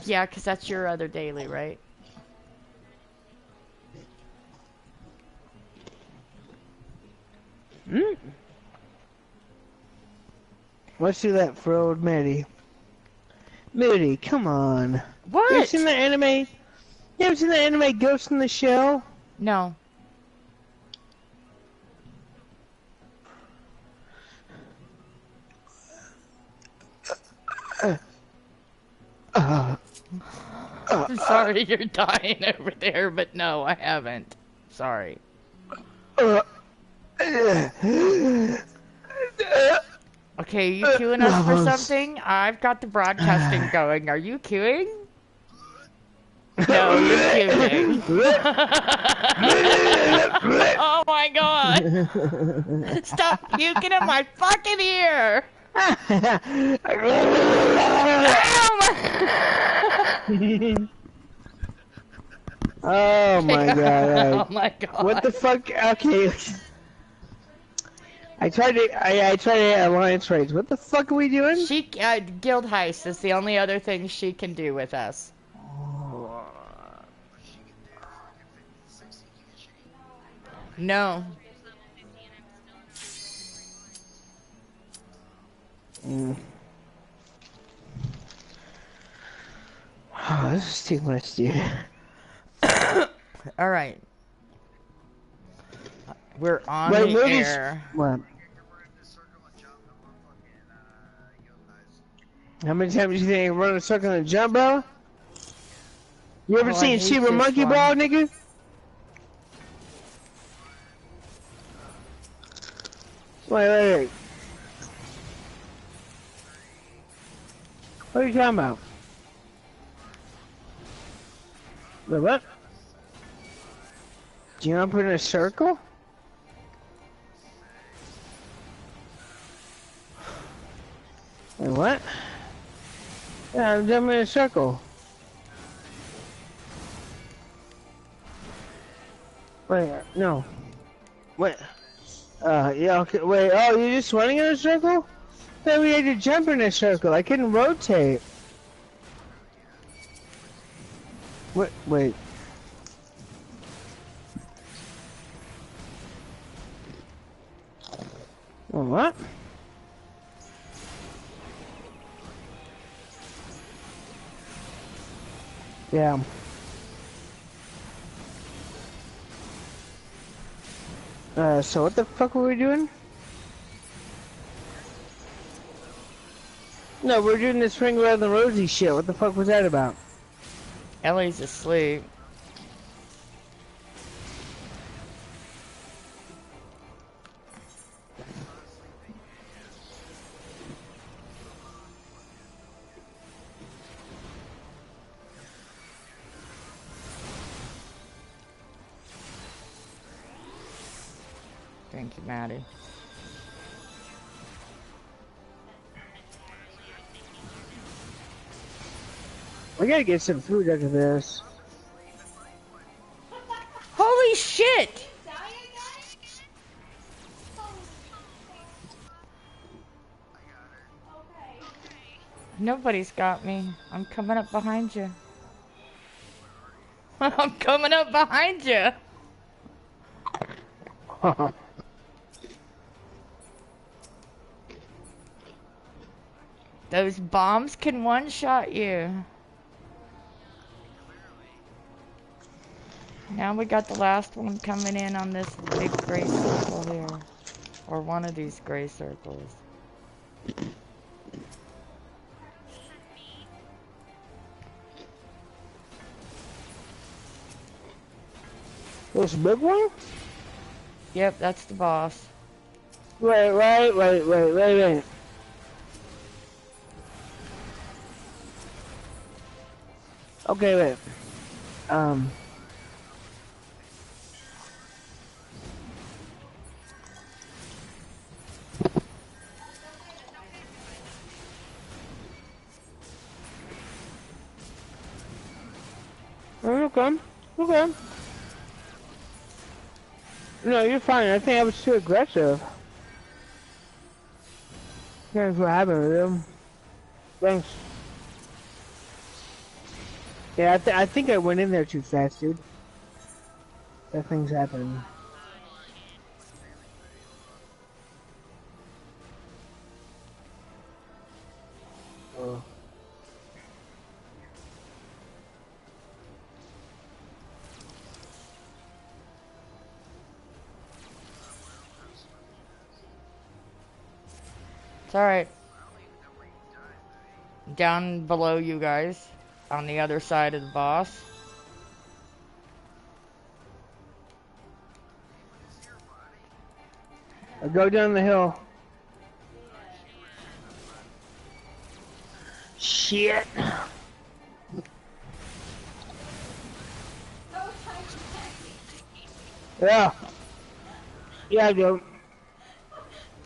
Yeah, because that's your other daily, right? Hmm? Let's do that for old Moody. Moody, come on. You ever seen What? the anime? You ever seen the anime Ghost in the Shell? No. Uh, I'm sorry you're dying over there, but no, I haven't. Sorry. uh, Okay, are you queuing us for something? I've got the broadcasting going. Are you queuing? No, you're puking. Oh my god! Stop puking in my fucking ear! Oh my god. Oh my What god. the fuck? Okay. I tried to alliance raids. What the fuck are we doing? Guild heist is the only other thing she can do with us. No. Mm. Oh, this is too much, dude. Alright. We're on the air. What? How many times do you think I can run a circle and jump, bro? You ever Oh, I seen hate Super this Monkey one. Ball, nigga? Wait. What are you talking about? The what? Jump in a circle? Wait, what? Yeah, I'm jumping in a circle. Wait, no. Wait. Yeah, okay, wait, oh, you're just running in a circle? Then we had to jump in a circle. I couldn't rotate. Wait. What? Yeah. So what the fuck were we doing? No, we're doing this ring around the rosy shit. What the fuck was that about? Ellie's asleep. Thank you, Maddie. We gotta get some food after this. Holy shit! Nobody's got me. I'm coming up behind you. I'm coming up behind you. Those bombs can one-shot you. Now we got the last one coming in on this big gray circle here. Or one of these gray circles. This big one? Yep, that's the boss. Wait. Okay, wait. Okay. No, you're fine. I think I was too aggressive. Thanks for having me, dude. Thanks. Yeah, I think I went in there too fast, dude. That thing's happening. Oh. It's alright. Down below you guys. On the other side of the boss. I go down the hill. Shit. Yeah. Yeah, I do.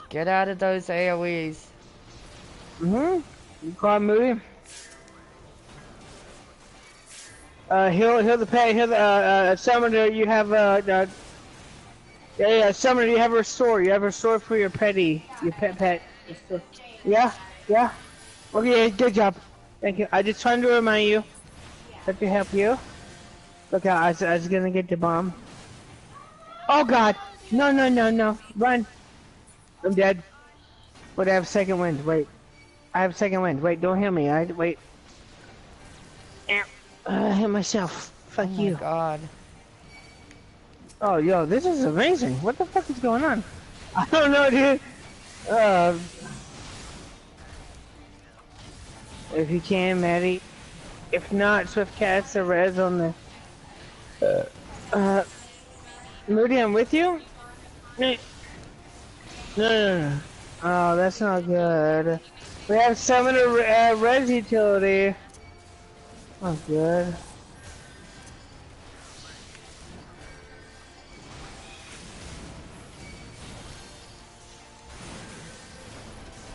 Get out of those AoEs. You call Moody? Heal the pet, heal the, summoner, you have, yeah, summoner, you have restore. You have restore for your your pet. Yeah, yeah. Okay, good job. Thank you. I just trying to remind you that to help you. Look out, I was gonna get the bomb. Oh god! No, no, no, no. Run! I'm dead. But I have second wind, wait. I have second wind. Wait, don't heal me. Wait. I hit myself. Fuck Oh my you. god. Oh, yo, this is amazing. What the fuck is going on? I don't know, dude. If you can, Maddie. If not, Swift cast the res on the. Moody, I'm with you? No, no, no. Oh, that's not good. We have summoner res utility. Oh, good.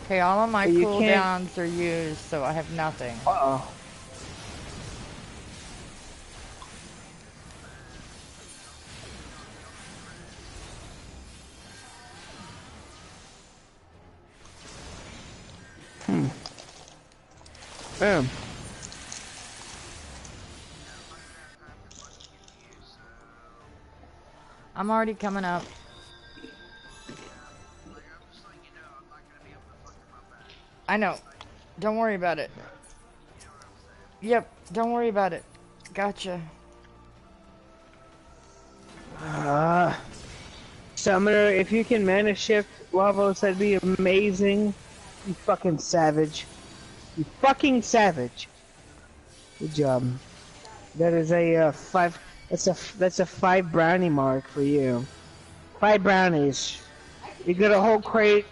Okay, all of my You cooldowns are used, so I have nothing. Uh-oh. Boom. I'm already coming up. I know. Don't worry about it. Yep, don't worry about it. Gotcha. Summoner, if you can mana shift Lavos, that'd be amazing. You fucking savage. You fucking savage. Good job. That is a 5. That's a 5 brownie mark for you. 5 brownies. You get a whole crate.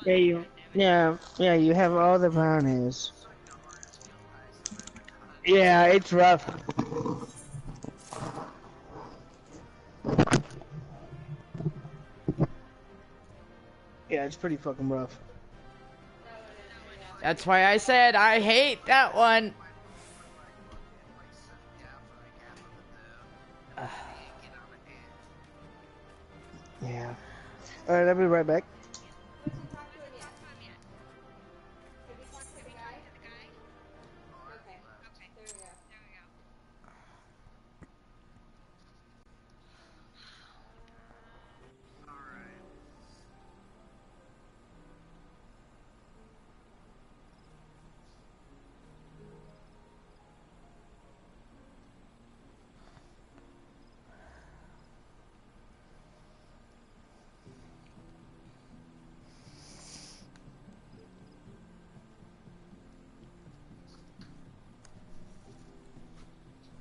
Yeah, you have all the brownies. Yeah, it's rough. Yeah, it's pretty fucking rough. That's why I said I hate that one. Yeah. Alright, I'll be right back.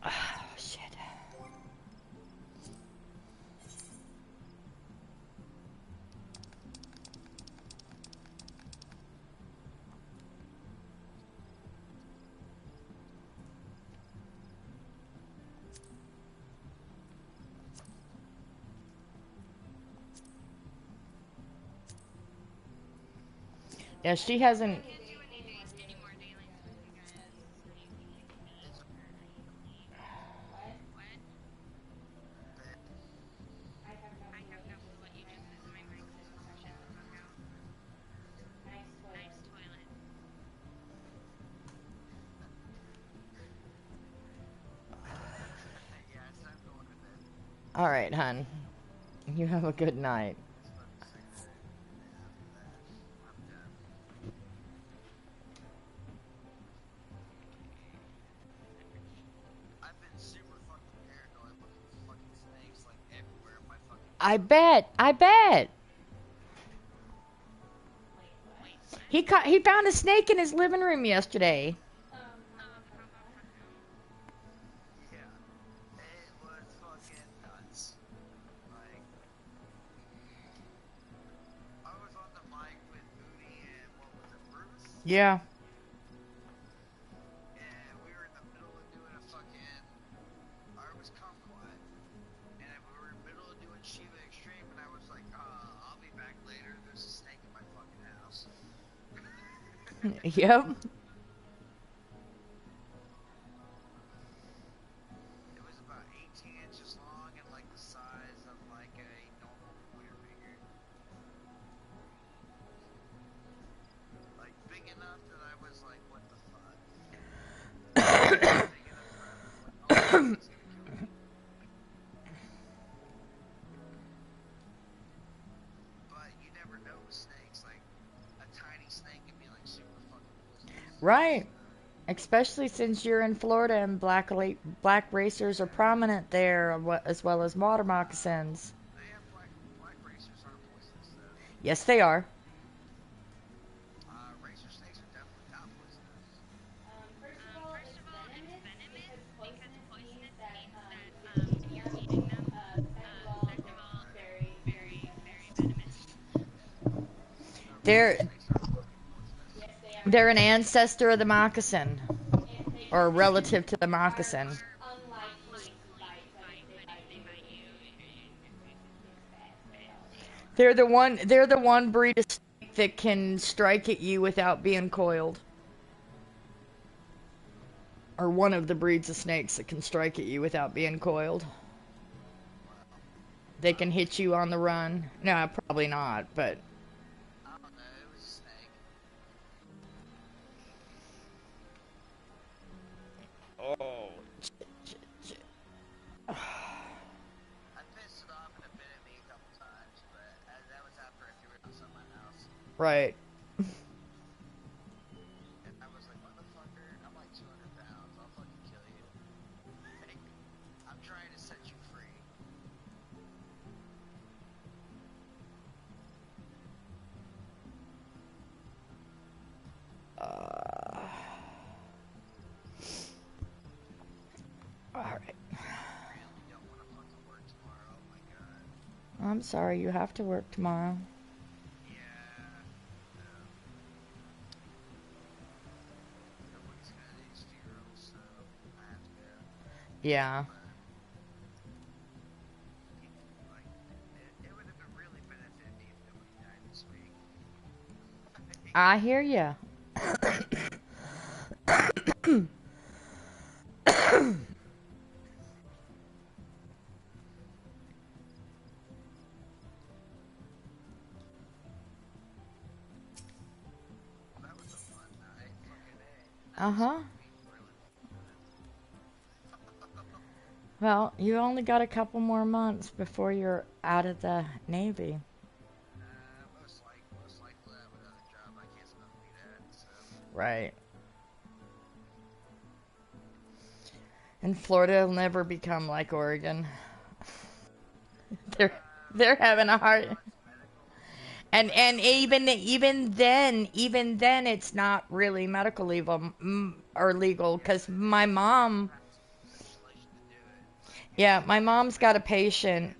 Oh, shit. Yeah, she hasn't. Alright, hun. You have a good night. I bet. I bet. He found a snake in his living room yesterday. Yeah. Yep. Right. Especially since you're in Florida and black racers are prominent there, as well as water moccasins. Yes, they are. They're they're an ancestor of the moccasin, or a relative to the moccasin. They're the one breed of snake that can strike at you without being coiled. Or one of the breeds of snakes that can strike at you without being coiled. They can hit you on the run. No, probably not, but oh. Right. Uh, all right. I'm sorry you have to work tomorrow. Yeah. I hear ya. Uh-huh. Well, you only got a couple more months before you're out of the Navy. Right. And Florida will never become like Oregon. They're they're having a hard and even then it's not really medical legal or legal because my mom's got a patient.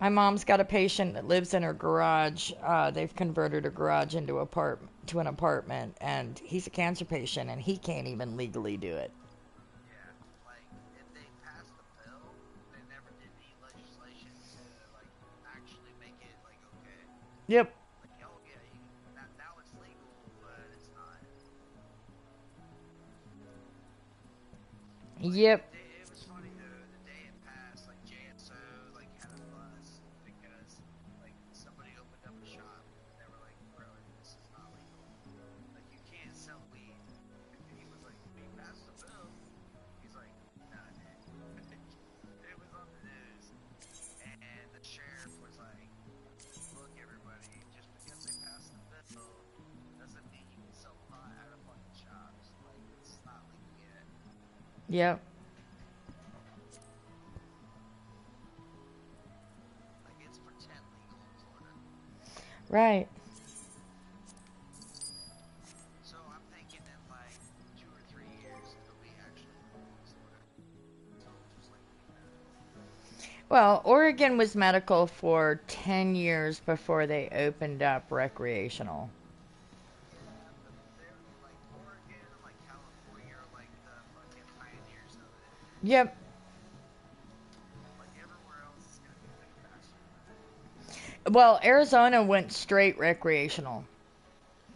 My mom's got a patient that lives in her garage. They've converted her garage into an apartment, and he's a cancer patient, and he can't even legally do it. Yep. Yep. Yep. Like it's pretend legal in Florida. Right. So I'm thinking in like 2 or 3 years it'll be actually legal in Florida. So just like leave that. Well, Oregon was medical for 10 years before they opened up recreational. Yeah, but they're like Oregon and like California are like the fucking pioneers of it. Yep. Like everywhere else is gonna be way faster than that. Well, Arizona went straight recreational.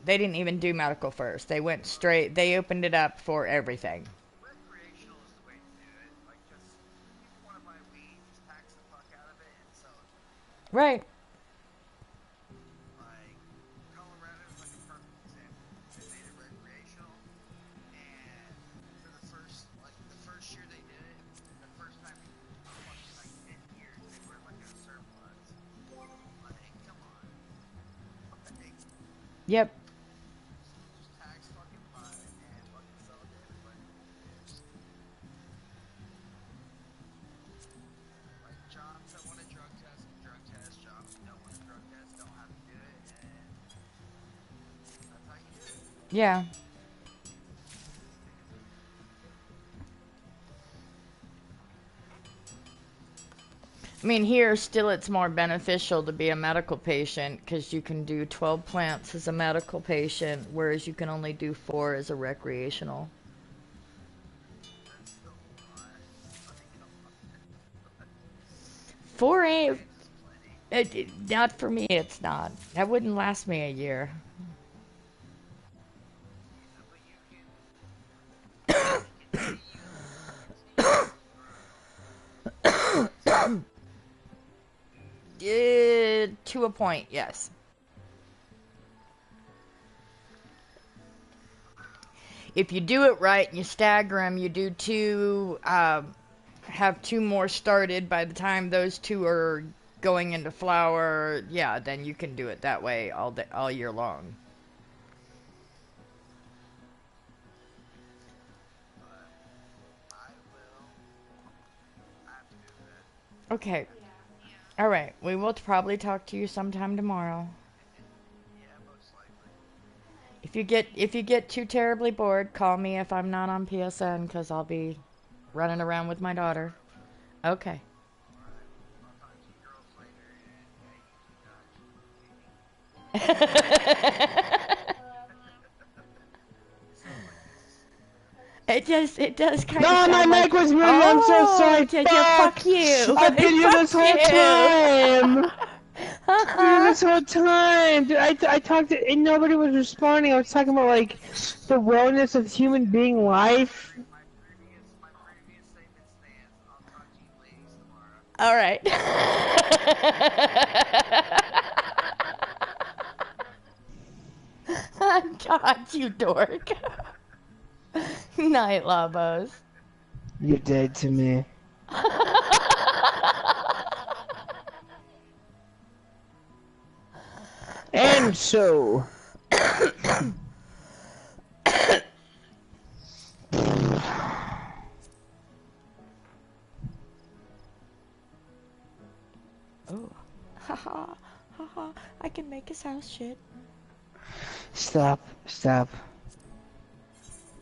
They didn't even do medical first. They went straight, they opened it up for everything. Recreational is the way to do it. Like just people want to buy weed, just tax the fuck out of it and sell it to them. Right. Like Colorado is like a perfect example. They made it recreational, and for the first year they did it, the first time in fucking like 10 years they were like in a surplus. Like, come on. Like, Yep. just tax fucking pot and fucking sell it to everybody. Like jobs that want a drug test, drug test. Jobs that don't want a drug test, don't have to do it, and that's how you do it. Yeah. I mean, here still it's more beneficial to be a medical patient because you can do 12 plants as a medical patient, whereas you can only do 4 as a recreational. That's still a lot. Like, come on. 4 12 ain't, plants is plenty. not for me, it's not. That wouldn't last me a year. Yeah, but you can use drugs. To a point, yes. If you do it right and you stagger them, you do 2, have 2 more started by the time those 2 are going into flower. Yeah, then you can do it that way all day, all year long. But I will have to go to bed. Okay. All right. We will probably talk to you sometime tomorrow. Yeah, most likely. If you get too terribly bored, call me if I'm not on PSN because I'll be running around with my daughter. I will. Okay. Alright. I'll talk to you girls later, and yeah, you two guys are irritating. You sound like this. It does kind of No, my sound mic like, was muted. I'm so oh, sorry. yeah, yeah, fuck you. I've been here Fuck this whole you. time. I've been here this whole time. Dude, I talked to, and nobody was responding. I was talking about like the wellness of human being life. My previous statement stands. I'll talk to you ladies tomorrow. All right. God, you dork. Night, Labos. You're dead to me. And so. Oh, haha, haha! I can make his house shit. Stop. Stop.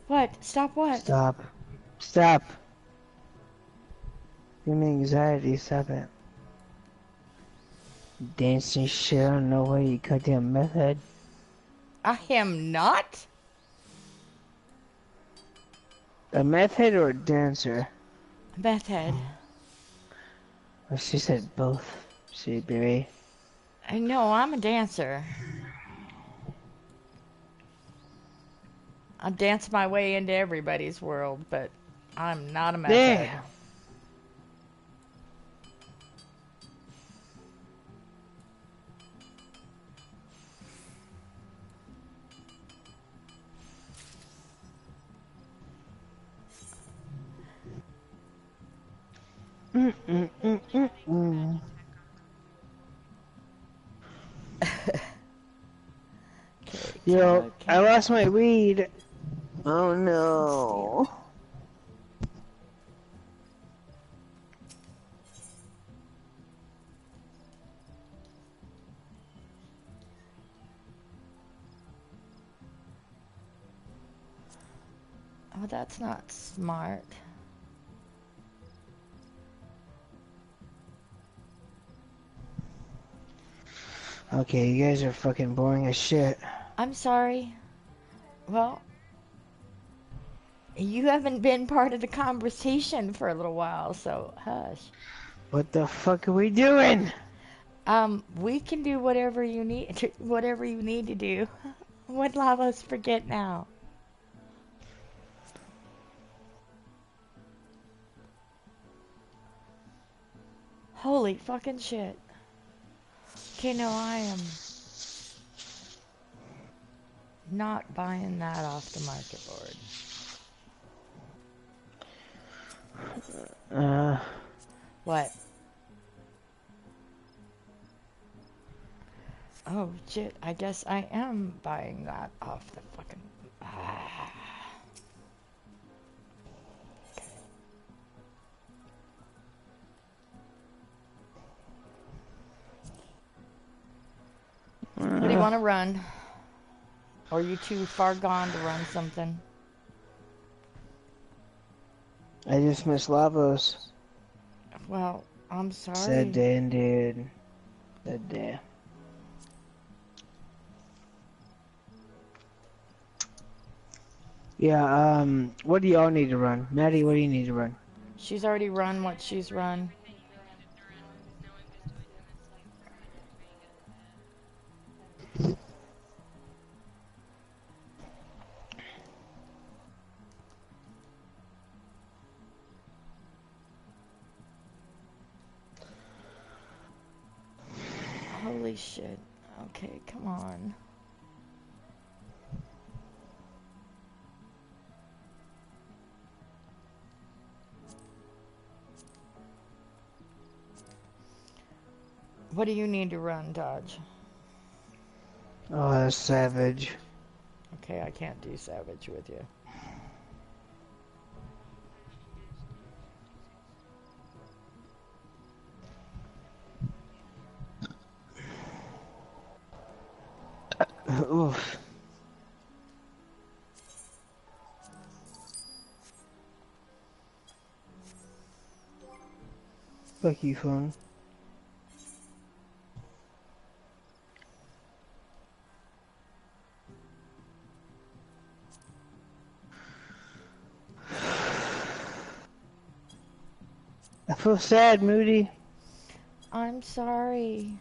What? Stop what? Stop. Stop. Give me anxiety. Stop it. Dancing shit. I don't know why you goddamn meth head. I am not? A meth head or a dancer? Meth head. Well, she said both. See, baby. I know, I'm a dancer. I dance my way into everybody's world, but I'm not a meth head. Damn. Yo, I lost my weed. Oh no. Oh, that's not smart. Okay, you guys are fucking boring as shit. I'm sorry. Well, you haven't been part of the conversation for a little while, so hush. What the fuck are we doing? We can do whatever you need whatever you need to do. What Lavos forget now? Holy fucking shit. Okay, no, I am not buying that off the market board. What? Oh shit, I guess I am buying that off the fucking... What do you want to run? Or are you too far gone to run something? I just miss Lavos. Well, I'm sorry. Sad day indeed. Sad day. Yeah, what do y'all need to run? Maddie, what do you need to run? She's already run what she's run. Holy shit. Okay, come on. What do you need to run, Dodge? Oh, that's savage. Okay, I can't do Savage with you. Oof. Fuck you, phone. I feel sad, Moody. I'm sorry.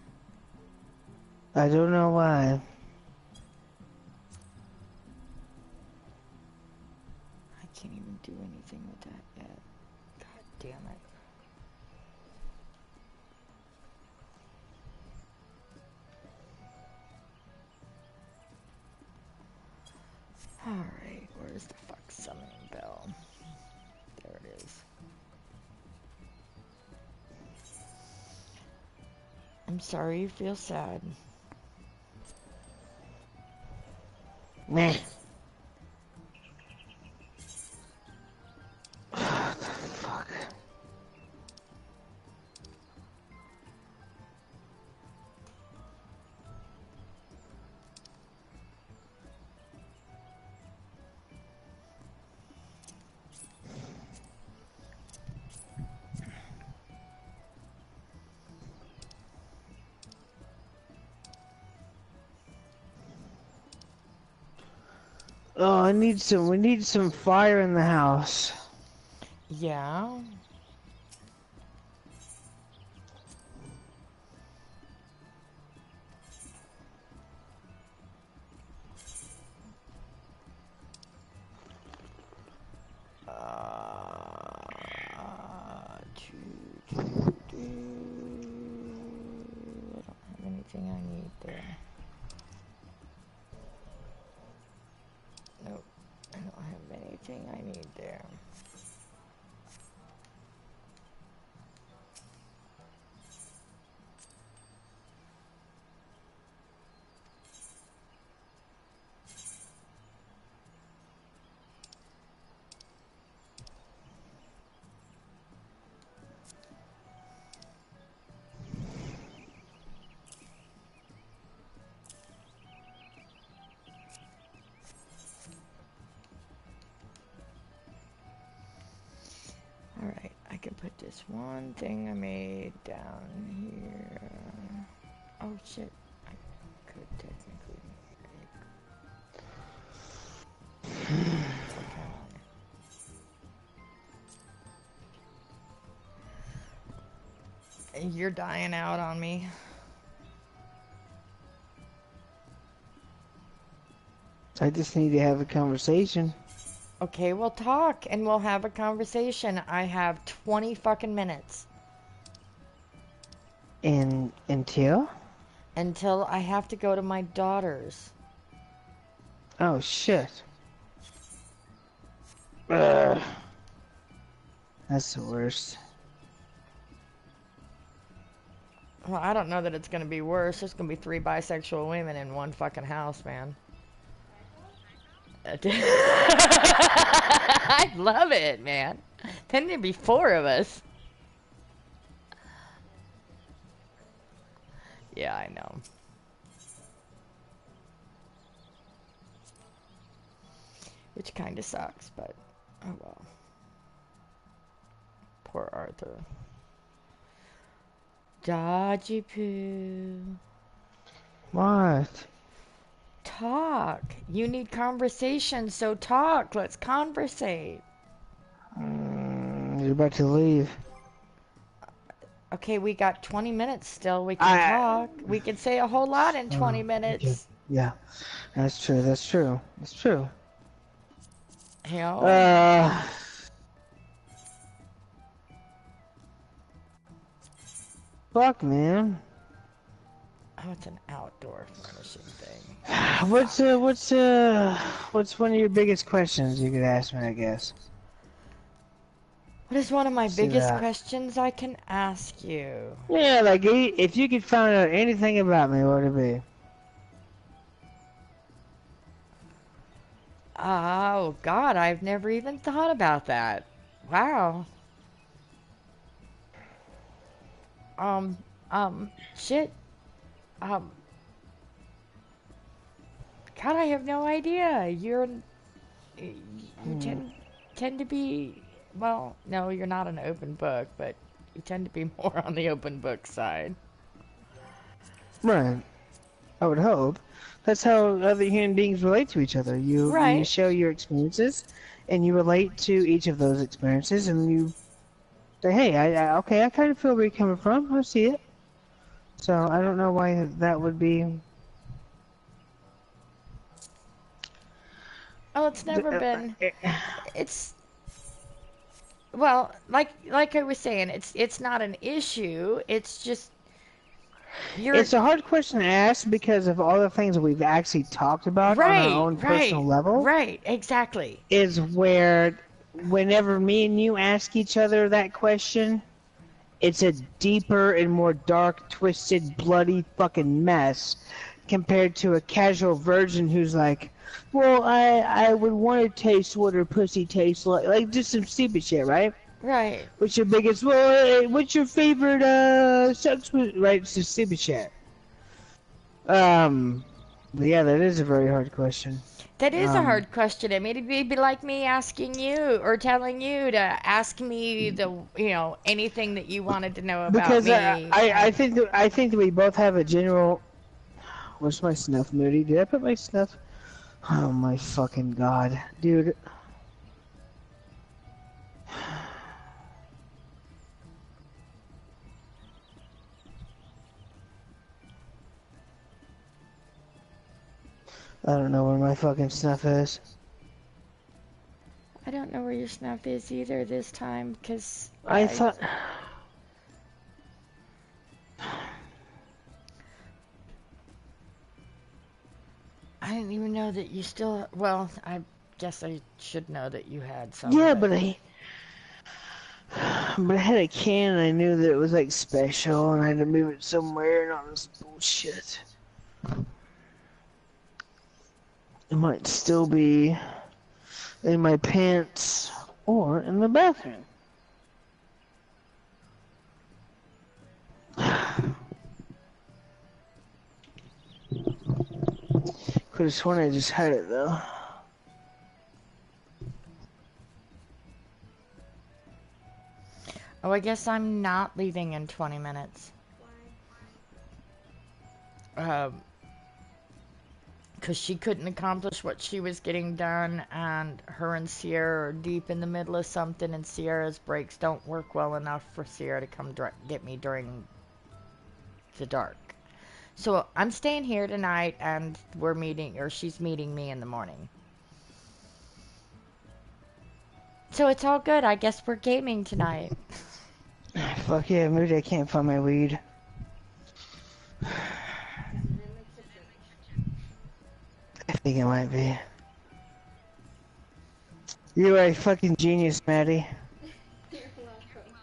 I don't know why. I can't even do anything with that yet. God damn it. Alright, where's the fuck summoning bell? There it is. I'm sorry you feel sad. Meh. Oh, we need some fire in the house. Yeah? I don't have anything I need there. Nope, I don't have anything I need there. this one thing I made down here. Oh shit, I could technically make... You're dying out on me. I just need to have a conversation. Okay, we'll talk and we'll have a conversation. I have 20 fucking minutes. And until? Until I have to go to my daughter's. Oh shit. Ugh. That's the worst. Well, I don't know that it's gonna be worse. There's gonna be 3 bisexual women in one fucking house, man. I love it, man. Then there'd be 4 of us. Yeah, I know. Which kind of sucks, but oh well. Poor Arthur. Dodgy poo. What? Talk. You need conversation, so talk. Let's conversate. You're about to leave. Okay, we got 20 minutes still. We can talk. We can say a whole lot in 20 minutes. Okay. Yeah, that's true. That's true. That's true. You know? Fuck, man. Oh, it's an outdoor furnishing thing. What's one of your biggest questions you could ask me, I guess? What is one of my See biggest that. questions I can ask you? Yeah, like, if you could find out anything about me, what would it be? Oh, God, I've never even thought about that. Wow. Shit. God, I have no idea. You tend to be, well, no, you're not an open book, but you tend to be more on the open book side. Right. I would hope. That's how other human beings relate to each other. You Right. show your experiences, and you relate to each of those experiences, and you say, hey, okay, I kind of feel where you're coming from. I see it. So I don't know why that would be. Oh, it's never been. It's, well, like I was saying, it's not an issue. It's just It's a hard question to ask because of all the things that we've actually talked about on our own personal level. Right, exactly. Is where whenever me and you ask each other that question, it's a deeper and more dark, twisted, bloody fucking mess compared to a casual virgin who's like, well, I would want to taste what her pussy tastes like just some stupid shit, right? Right. What's your biggest, well, what's your favorite, sex with, right, it's just stupid shit. But yeah, that is a very hard question. That is a hard question. I mean, it'd be like me asking you or telling you to ask me anything that you wanted to know about Because me. I think that we both have a general. Where's my snuff, Moody? Did I put my snuff? Oh my fucking god, dude. I don't know where my fucking snuff is. I don't know where your snuff is either this time, because I thought. I didn't even know that you still. Well, I guess I should know that you had some. Yeah, but I had a can and I knew that it was like special and I had to move it somewhere and all this bullshit. It might still be in my pants or in the bathroom. Could have sworn I just had it though. Oh, I guess I'm not leaving in 20 minutes. Um, because she couldn't accomplish what she was getting done, and her and Sierra are deep in the middle of something, and Sierra's brakes don't work well enough for Sierra to come get me during the dark. So I'm staying here tonight, and we're meeting, or she's meeting me in the morning. So it's all good. I guess we're gaming tonight. Fuck yeah, Moody, I can't find my weed. I think it might be. You are a fucking genius, Maddie. You're welcome.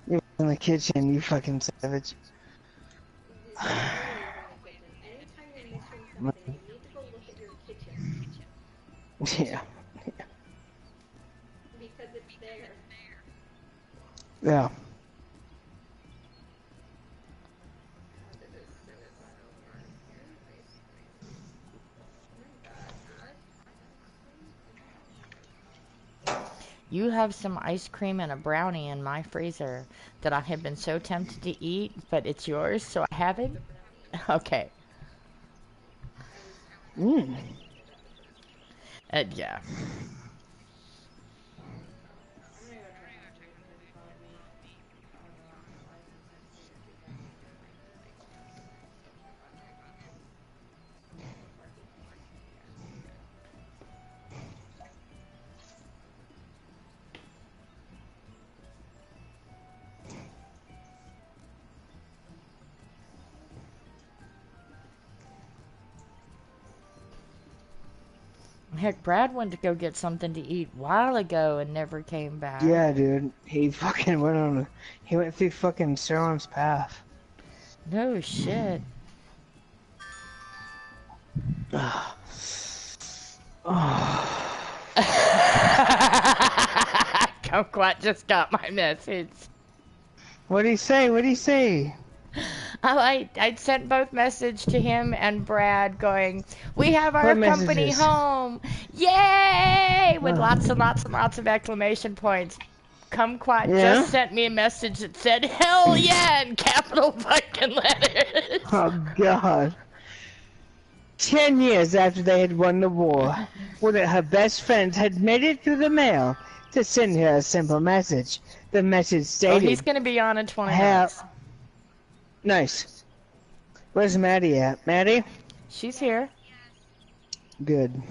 You're in the kitchen, you fucking savage. This is always in the kitchen. Anytime you're missing something, you need to go look at your kitchen. Yeah. Because it's there. Yeah. You have some ice cream and a brownie in my freezer that I have been so tempted to eat, but it's yours, so I have it. Okay. Mmm. Yeah. Heck, Brad went to go get something to eat a while ago and never came back. Yeah, dude. He fucking went on. He went through fucking Salem's path. No shit. Oh. Kumquat just got my message. What'd he say? What'd he say? I sent both message to him and Brad going, we have our What company messages? home. Yay! With lots and lots and lots of exclamation points. Kumquat Yeah? just sent me a message that said, hell yeah, in capital fucking letters. Oh, God. 10 years after they had won the war, one of her best friends had made it through the mail to send her a simple message. The message Oh, stated, he's going to be on in 20 Hell- minutes. Nice. Where's Maddie at? Maddie? She's here. Good.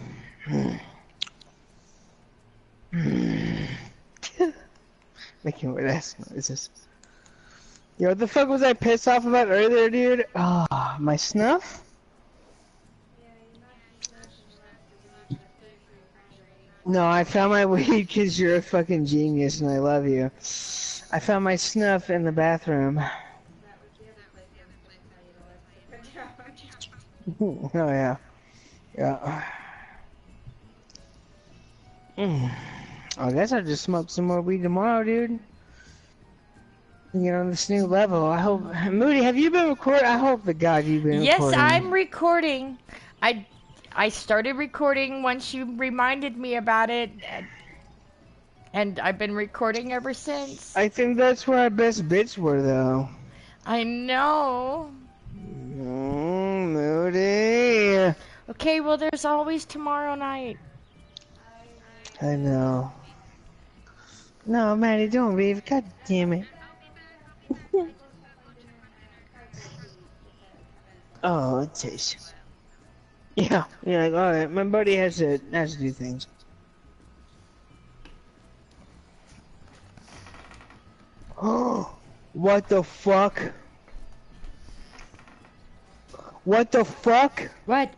Making weird ass noises. Yo, what the fuck was I pissed off about earlier, dude? Oh, my snuff? No, I found my weed because you're a fucking genius and I love you. I found my snuff in the bathroom. Oh, yeah. Yeah. I guess I'll just smoke some more weed tomorrow, dude. Get on this new level. I hope. Moody, have you been recording? I hope to God you've been Yes, recording. I'm recording. I started recording once you reminded me about it, and I've been recording ever since. I think that's where our best bits were, though. I know. Moody. Okay, well, there's always tomorrow night. I know. No, Maddie, don't leave. God damn it. Oh, it tastes. Yeah, like, alright, my buddy has to do things. Oh, what the fuck? What the fuck? What?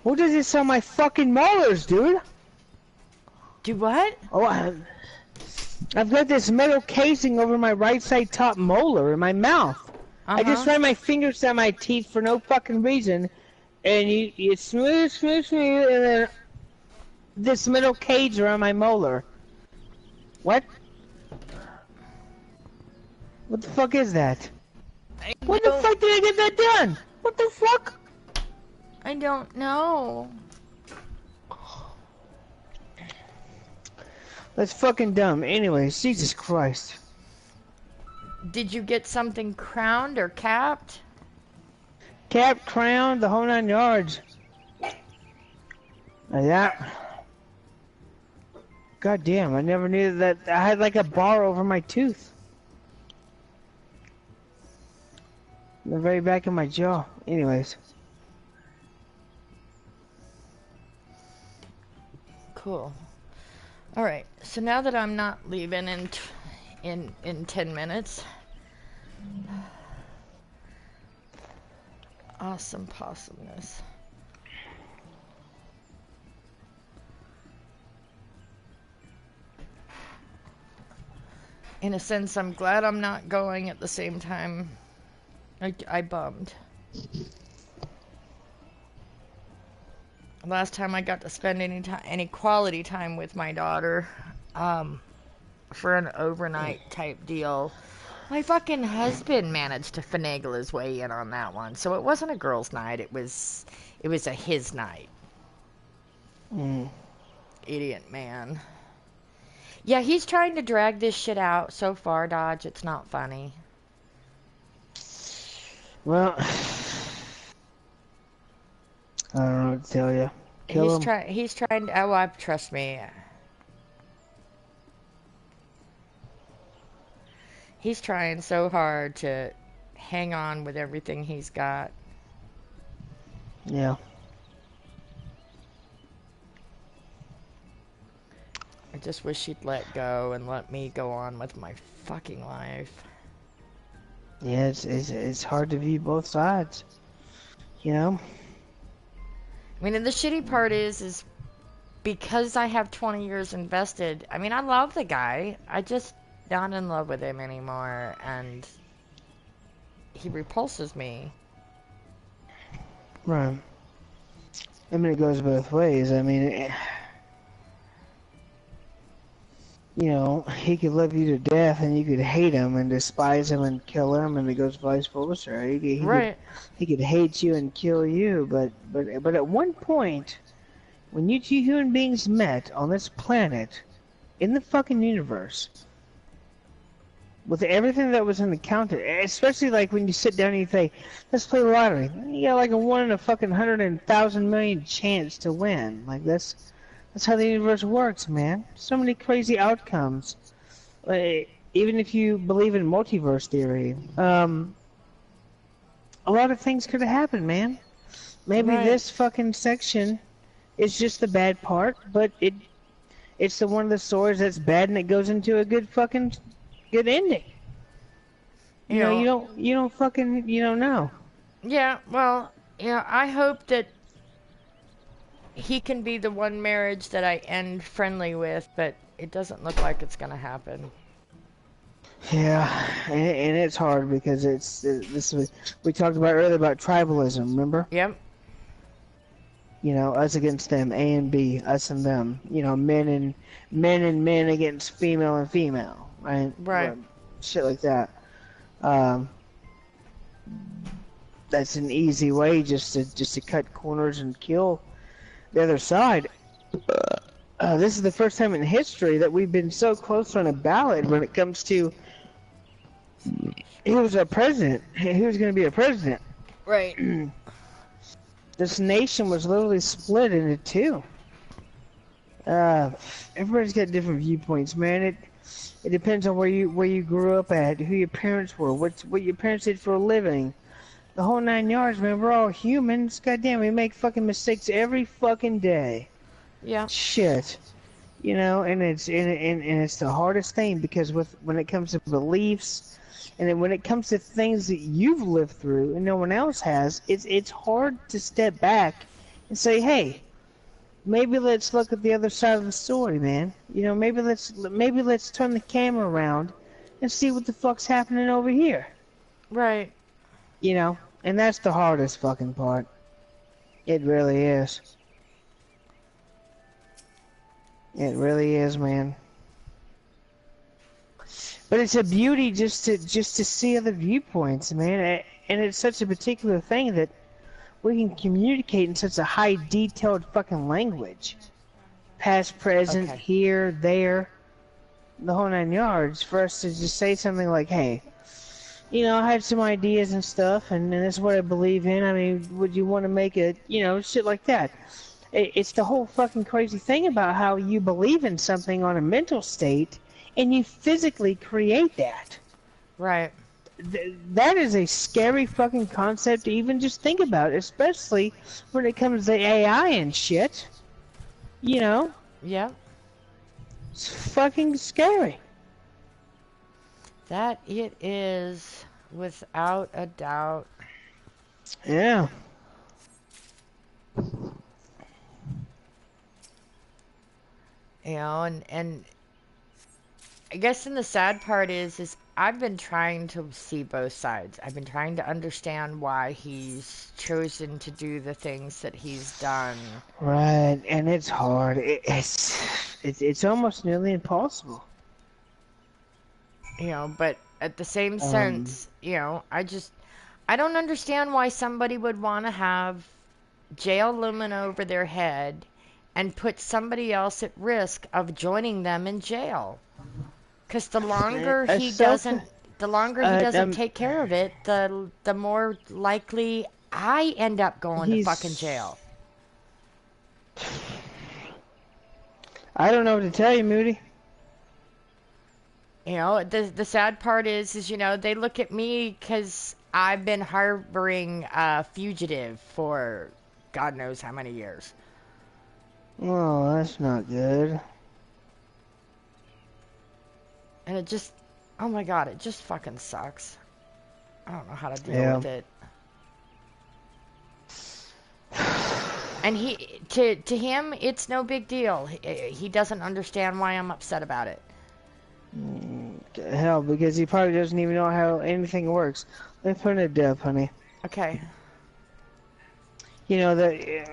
What does this on my fucking molars, dude? Do what? Oh, I've got this metal casing over my right side top molar in my mouth. I just ran my fingers down my teeth for no fucking reason, and you smooth, and then this metal cage around my molar. What? What the fuck is that? When the fuck did I get that done? What the fuck? I don't know. That's fucking dumb. Anyways, Jesus Christ. Did you get something crowned or capped? Cap, crown, the whole 9 yards. Like that. God damn, I never knew that I had like a bar over my tooth. The very back of my jaw. Anyways. Cool. All right. So now that I'm not leaving in 10 minutes. Awesome possumness. In a sense, I'm glad I'm not going at the same time. I bummed. Last time I got to spend any quality time with my daughter, for an overnight type deal, my fucking husband managed to finagle his way in on that one. So it wasn't a girls' night. It was a his night. Idiot man. Yeah, he's trying to drag this shit out so far, Dodge. It's not funny. Well, I don't know what to tell you. Kill him. He's trying to. Oh, trust me. He's trying so hard to hang on with everything he's got. Yeah. I just wish he'd let go and let me go on with my fucking life. Yeah, it's hard to view both sides. You know? I mean, and the shitty part is because I have 20 years invested, I mean, I love the guy. I just not in love with him anymore, and he repulses me. Right. I mean, it goes both ways. I mean, you know, he could love you to death, and you could hate him and despise him and kill him, and it goes vice versa. He could hate you and kill you, but at one point, when you two human beings met on this planet, in the fucking universe, with everything that was in the counter, especially like when you sit down and you say, let's play lottery. You got like a 1 in a fucking 100,000 million chance to win. Like that's how the universe works, man. So many crazy outcomes. Even if you believe in multiverse theory, a lot of things could have happened, man. Maybe this fucking section is just the bad part, but it's the one of the stories that's bad and it goes into a good ending. You know, you don't know. Yeah, well, I hope that he can be the one marriage that I end friendly with, but it doesn't look like it's gonna happen. Yeah, and it's hard because we talked about earlier about tribalism, remember? Yep. You know, us against them, A and B, us and them. You know, men and men against female and female, right? Right. Shit like that. That's an easy way just to cut corners and kill the other side. This is the first time in history that we've been so close on a ballot when it comes to who was a president, who's going to be a president. Right. This nation was literally split into two. Everybody's got different viewpoints, man. It depends on where you grew up at, who your parents were, what your parents did for a living. The whole 9 yards, man. We're all humans. Goddamn, we make fucking mistakes every fucking day. Yeah. Shit. You know, and it's the hardest thing because when it comes to beliefs, and then when it comes to things that you've lived through and no one else has, it's hard to step back and say, hey, maybe let's look at the other side of the story, man. You know, maybe let's turn the camera around and see what the fuck's happening over here. Right. You know, and that's the hardest fucking part. It really is. It really is, man. But it's a beauty just to see other viewpoints, man. And it's such a particular thing that we can communicate in such a high detailed fucking language. Past, present, Okay. here, there. the whole 9 yards, for us to just say something like, hey, you know, I had some ideas and stuff, and this is what I believe in. I mean, would you want to make it, you know, shit like that. It's the whole fucking crazy thing about how you believe in something on a mental state, and you physically create that. Right. That is a scary fucking concept to even just think about, especially when it comes to AI and shit. You know? Yep. It's fucking scary. That it is, without a doubt. Yeah. You know, and I guess and the sad part is I've been trying to see both sides. I've been trying to understand why he's chosen to do the things that he's done. Right, and it's hard. It's almost nearly impossible. You know, but at the same Um, sense, you know, I don't understand why somebody would want to have jail looming over their head and put somebody else at risk of joining them in jail. Because Ahsoka, the longer he doesn't um, take care of it, the more likely I end up going to fucking he's. jail. I don't know what to tell you, Moody. You know, the sad part is you know, they look at me because I've been harboring a fugitive for God knows how many years. Oh, that's not good. And it just, oh my God, it just fucking sucks. I don't know how to deal Yeah. with it. And to him, it's no big deal. He doesn't understand why I'm upset about it. Hell, because he probably doesn't even know how anything works. Let me put in a depth, honey. Okay. You know,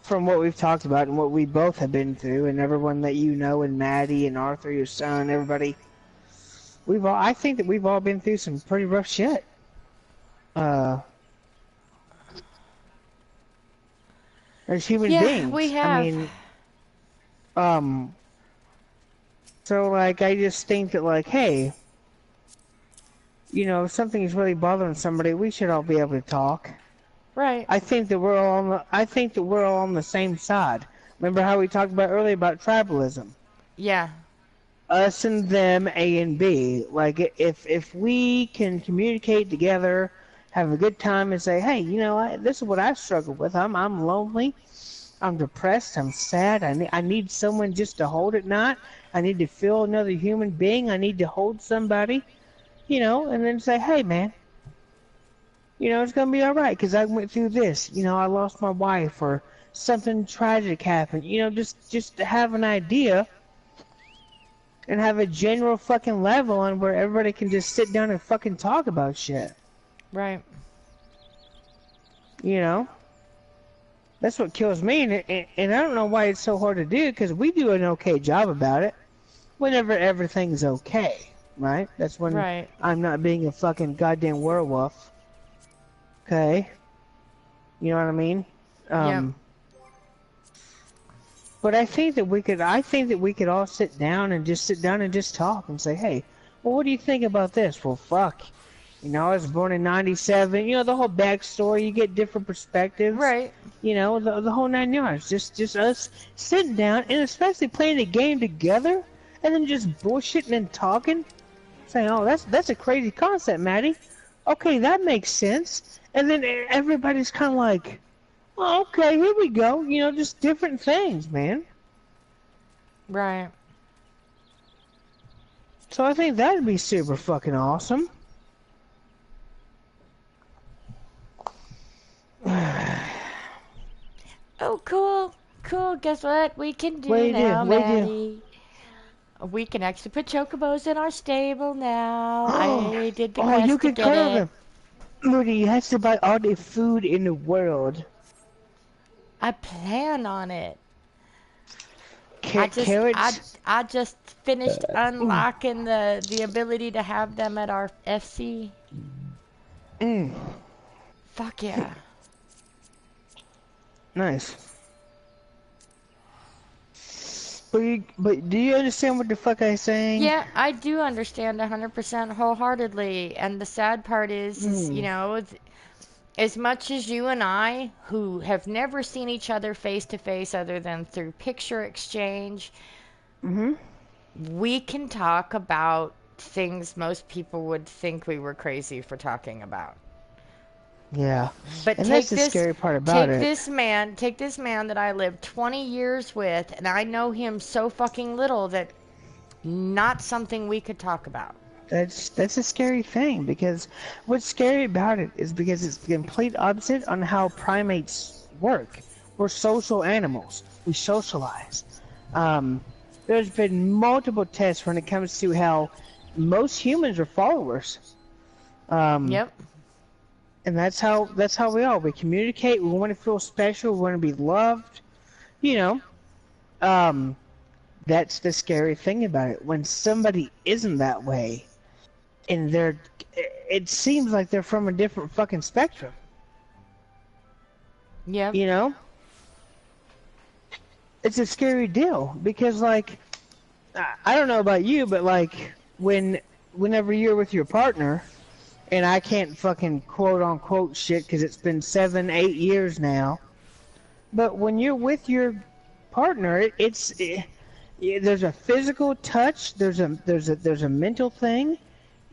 from what we've talked about and what we both have been through, and everyone that you know, and Maddie and Arthur, your son, everybody, I think that we've all been through some pretty rough shit. As human Yeah, we beings. I have. mean, um, so like, I just think that like, hey, you know, if something is really bothering somebody, we should all be able to talk. Right. I think that I think that we're all on the same side. Remember how we talked about earlier about tribalism? Yeah. Us and them, A and B. Like if we can communicate together, have a good time, and say, hey, you know, this is what I struggle with. I'm lonely. I'm depressed. I'm sad. I need someone just to hold at night. I need to feel another human being. I need to hold somebody. You know, and then say, hey, man. You know, it's gonna be all right because I went through this. You know, I lost my wife or something tragic happened. You know, just to have an idea and have a general fucking level on where everybody can just sit down and fucking talk about shit. Right. You know, that's what kills me, and I don't know why it's so hard to do because we do an okay job about it whenever everything's okay, right? That's when Right. I'm not being a fucking goddamn werewolf. Okay, you know what I mean? Yep. But I think that we could all sit down and just talk and say, hey, well, what do you think about this? Well, fuck. You know, I was born in '97. You know, the whole backstory. You get different perspectives. Right. You know, the whole 9 yards. Just us sitting down and especially playing a game together and then just bullshitting and talking, saying, oh, that's a crazy concept, Maddie. Okay, that makes sense. And then everybody's kind of like, oh, okay, here we go. You know, just different things, man. Right. So I think that'd be super fucking awesome. Oh, cool. Cool. Guess what we can What do do you do? now, What do you do? Maddie? We can actually put chocobos in our stable now. I did the Oh, you quest to can get cuddle it. them. Moody, you have to buy all the food in the world. I plan on it. Carrots. I just finished unlocking the ability to have them at our FC. Mm, Fuck yeah. nice. But do you understand what the fuck I'm saying? Yeah, I do understand 100% wholeheartedly. And the sad part is, Hmm. as much as you and I, who have never seen each other face to face other than through picture exchange, Mm-hmm. we can talk about things most people would think we were crazy for talking about. Yeah. But And that's the scary part about it. take this man that I lived 20 years with, and I know him so fucking little that not something we could talk about. That's a scary thing because what's scary about it is because it's the complete opposite on how primates work. We're social animals. We socialize. Um, there's been multiple tests when it comes to how most humans are followers. Um, Yep. and that's how we are. We communicate. We want to feel special. We want to be loved. You know. Um, that's the scary thing about it. When somebody isn't that way, and it seems like they're from a different fucking spectrum. Yep. You know? It's a scary deal because, like, I don't know about you, but like, whenever you're with your partner, and I can't fucking quote unquote shit because it's been 7, 8 years now. But when you're with your partner, there's a physical touch, there's a mental thing,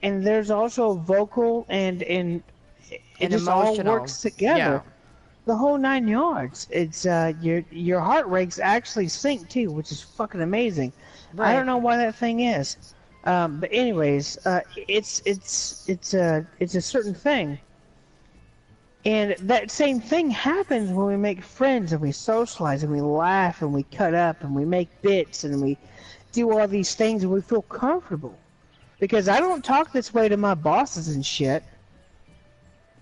and there's also vocal and it And just all emotional. works together. Yeah. The whole 9 yards. It's your heart rates actually sync too, which is fucking amazing. I Right. don't know why that thing is. But anyways, it's a certain thing. And that same thing happens when we make friends and we socialize and we laugh and we cut up and we make bits and we do all these things and we feel comfortable. Because I don't talk this way to my bosses and shit.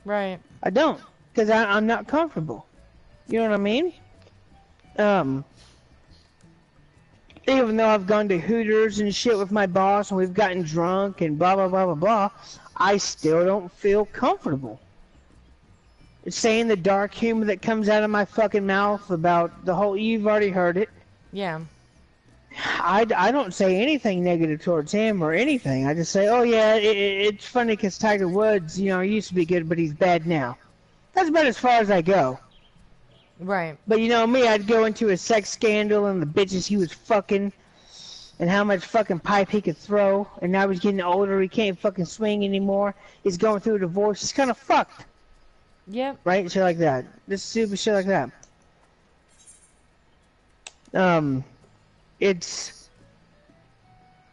Right. I don't. Because I'm not comfortable. You know what I mean? Even though I've gone to Hooters and shit with my boss and we've gotten drunk and blah blah blah blah blah, I still don't feel comfortable. It's saying the dark humor that comes out of my fucking mouth about the whole, you've already heard it. Yeah. I don't say anything negative towards him or anything. I just say, oh yeah, it's funny because Tiger Woods, he used to be good, but he's bad now. That's about as far as I go. Right. But you know me, I'd go into a sex scandal and the bitches he was fucking and how much fucking pipe he could throw. And now he's getting older, he can't fucking swing anymore. He's going through a divorce, he's kind of fucked. Yep. Right? Shit like that. Just stupid shit like that.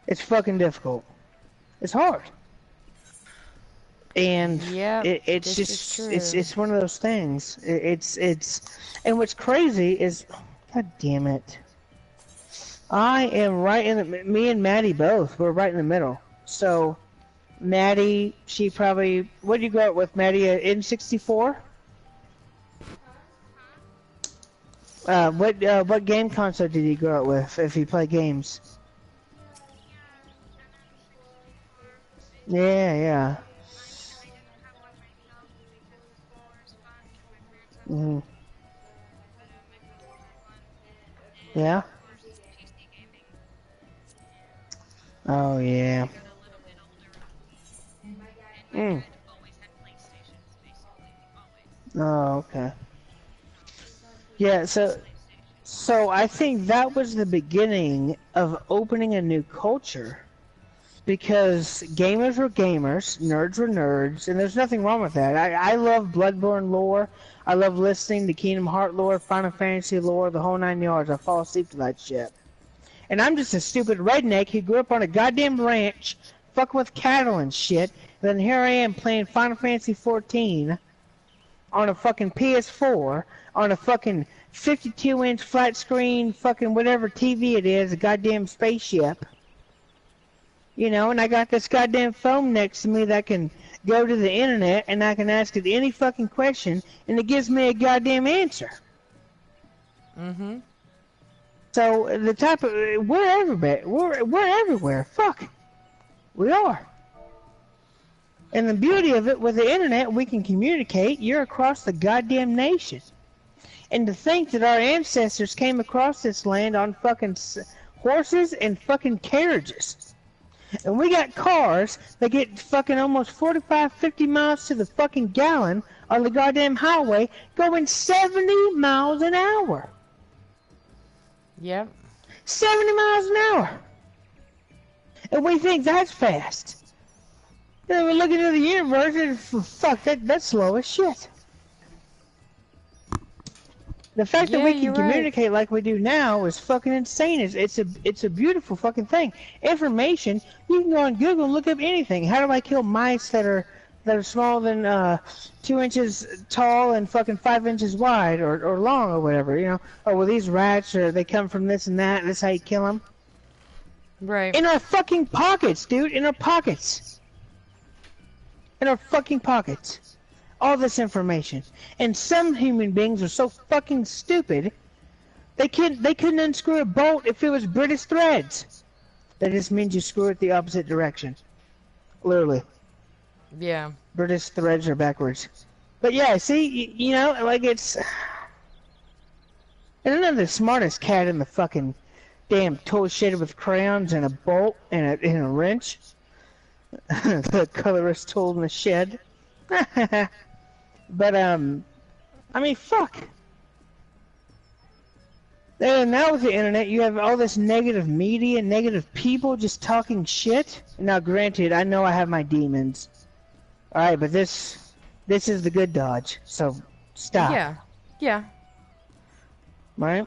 It's fucking difficult. It's hard. And Yep, it's this just is true. it's one of those things. And what's crazy is, god damn it, I am right in the, me and Maddie both. We're right in the middle. So Maddie, she probably, what did you go out with, Maddie? N64? What game console did you go out with if you play games? Yeah. Mm-hmm. Yeah? Oh, yeah. Mm. Oh, okay. Yeah, so I think that was the beginning of opening a new culture. Because gamers were gamers, nerds were nerds, and there's nothing wrong with that. I love Bloodborne lore. I love listening to Kingdom Hearts lore, Final Fantasy lore, the whole 9 yards. I fall asleep to that shit. And I'm just a stupid redneck who grew up on a goddamn ranch, fucking with cattle and shit. And then here I am playing Final Fantasy 14 on a fucking PS4, on a fucking 52-inch flat screen, fucking whatever TV it is, a goddamn spaceship. And I got this goddamn phone next to me that can go to the internet and I can ask it any fucking question and it gives me a goddamn answer. Mm-hmm. So we're everywhere. We're everywhere. Fuck. We are. And the beauty of it, with the internet, we can communicate. You're across the goddamn nation. And to think that our ancestors came across this land on fucking horses and fucking carriages. And we got cars that get fucking almost 45, 50 miles to the fucking gallon on the goddamn highway going 70 miles an hour. Yep. 70 miles an hour. And we think that's fast. Then we look into the universe and fuck, that's slow as shit. The fact that we can communicate like we do now is fucking insane. It's a beautiful fucking thing. Information, you can go on Google and look up anything. How do I kill mice that are smaller than 2 inches tall and fucking 5 inches wide or long or whatever, you know? Oh, well, these rats, they come from this and that, and that's how you kill them. Right. In our fucking pockets, dude. In our pockets. In our fucking pockets. All this information. And some human beings are so fucking stupid, they couldn't unscrew a bolt if it was British threads. That just means you screw it the opposite direction. Literally. Yeah. British threads are backwards. But yeah, see, you know, like it's... And I'm not the smartest cat in the fucking damn tool shed with crayons and a bolt and a wrench. The colorist tool in the shed. But, I mean, fuck. And now with the internet, you have all this negative media, negative people just talking shit. Now, granted, I know I have my demons. Alright, but this is the good dodge, so stop. Yeah. Yeah. Right?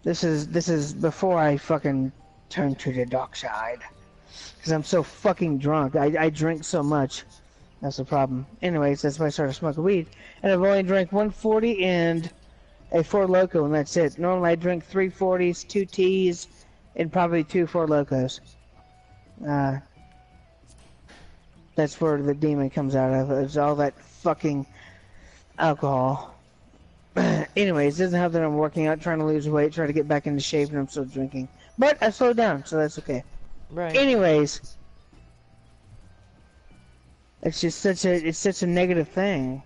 This is before I fucking turn to the dark side. Because I'm so fucking drunk. I drink so much. That's the problem. Anyways, that's why I started smoking weed. And I've only drank 140 and a 4 Loko, and that's it. Normally I drink 3 40s, 2 Ts, and probably 2 4 Locos. That's where the demon comes out of. It's all that fucking alcohol. Anyways, it doesn't help that I'm working out, trying to lose weight, trying to get back into shape, and I'm still drinking. But I slowed down, so that's okay. Right. Anyways, it's just such a negative thing,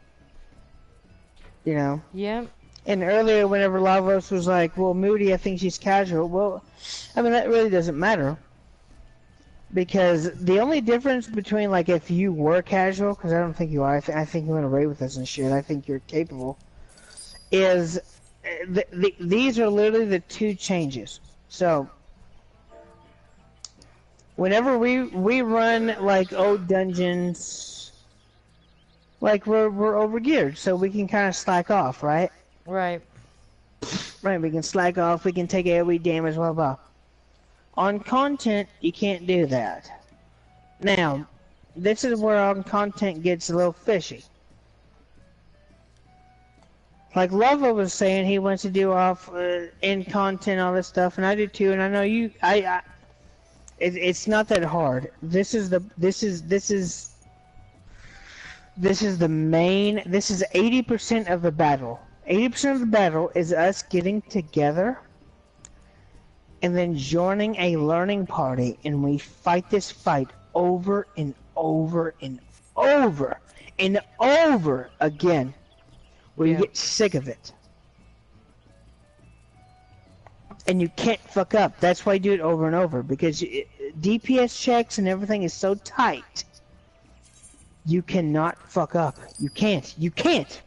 you know. Yeah. And earlier, whenever Lavos was like, "Well, Moody, I think she's casual." Well, I mean that really doesn't matter, because the only difference between like if you were casual, because I don't think you are. I think you want to raid with us and shit. I think you're capable. Is these are literally the two changes. So. Whenever we run like old dungeons, like we're overgeared, so we can kind of slack off, right? Right. Right, we can slack off, we can take AoE damage, blah blah. On content, you can't do that. Now, this is where on content gets a little fishy. Like Lova was saying, he wants to do off in content, all this stuff, and I do too. And I know you, It's not that hard. This is the main. This is 80% of the battle. 80% of the battle is us getting together and then joining a learning party, and we fight this fight over and over and over and over again, where you get sick of it. And you can't fuck up. That's why I do it over and over, because DPS checks and everything is so tight. You cannot fuck up. You can't. You can't.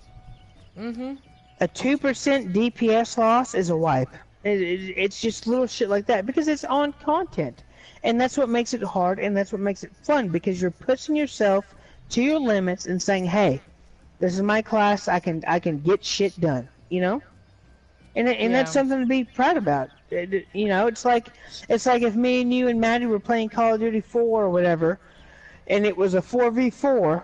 Mm-hmm. A 2% DPS loss is a wipe. It's just little shit like that, because it's on content. And that's what makes it hard, and that's what makes it fun, because you're pushing yourself to your limits and saying, hey, this is my class, I can get shit done, you know? And that's something to be proud about. You know, it's like if me and you and Maddie were playing Call of Duty 4 or whatever, and it was a 4v4.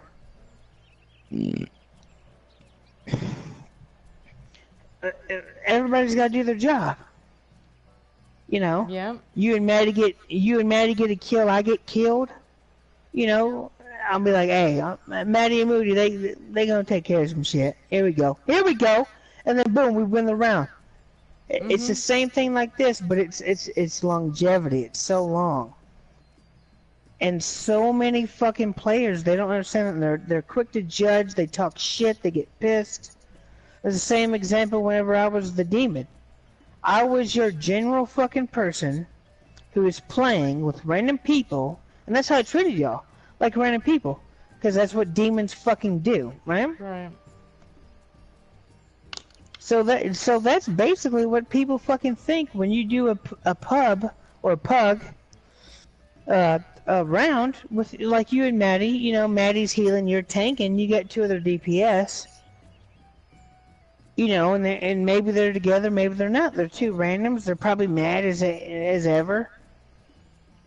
Everybody's got to do their job. You know. Yeah. You and Maddie get a kill, I get killed. You know, I'll be like, hey, Maddie and Moody, they gonna take care of some shit. Here we go. And then boom, we win the round. It's the same thing like this, but it's longevity. It's so long, and so many fucking players, they don't understand that. They're quick to judge. They talk shit. They get pissed. There's the same example whenever I was the demon. I was your general fucking person who is playing with random people, and that's how I treated y'all, like random people, because that's what demons fucking do, right? Right. So that's basically what people fucking think when you do a pub or a pug a round with like you and Maddie. You know, Maddie's healing, you're tanking. You get 2 other DPS. You know, and maybe they're together, maybe they're not. They're 2 randoms. They're probably mad as ever.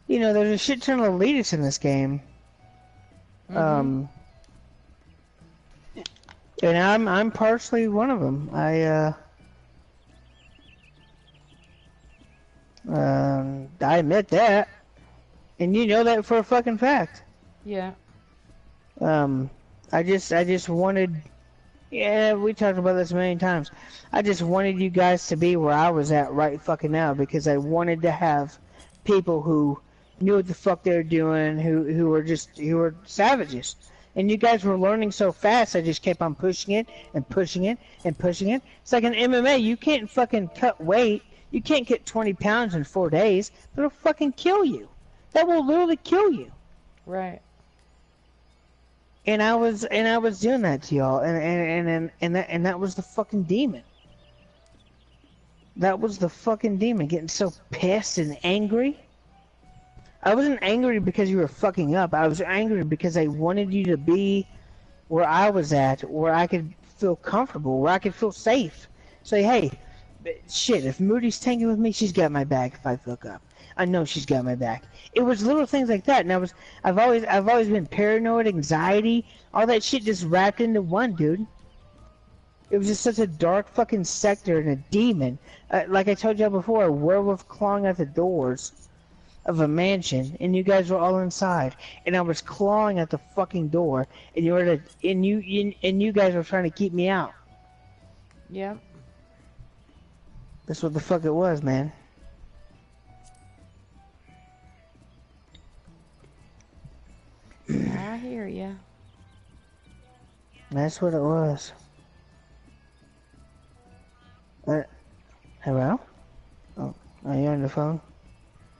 You know, there's a shit ton of elitists in this game. Mhm. And I'm partially one of them. I admit that, and you know that for a fucking fact. Yeah. I just wanted, yeah, we talked about this a million times. I just wanted you guys to be where I was at right fucking now, because I wanted to have people who knew what the fuck they were doing, who were savages. And you guys were learning so fast, I just kept on pushing it and pushing it and pushing it. It's like in MMA, you can't fucking cut weight. You can't get 20 pounds in 4 days. That'll fucking kill you. That will literally kill you. Right. And I was doing that to y'all, and that was the fucking demon. That was the fucking demon, getting so pissed and angry. I wasn't angry because you were fucking up. I was angry because I wanted you to be where I was at, where I could feel comfortable, where I could feel safe. Say, hey, shit, if Moody's tanking with me, she's got my back if I fuck up. I know she's got my back. It was little things like that, and I've always been paranoid, anxiety, all that shit just wrapped into one, dude. It was just such a dark fucking sector and a demon. Like I told y'all before, a werewolf clawing at the doors of a mansion, and you guys were all inside, and I was clawing at the fucking door, and you guys were trying to keep me out. Yep. That's what the fuck it was, man. I hear ya. That's what it was. Hello? Oh, are you on the phone?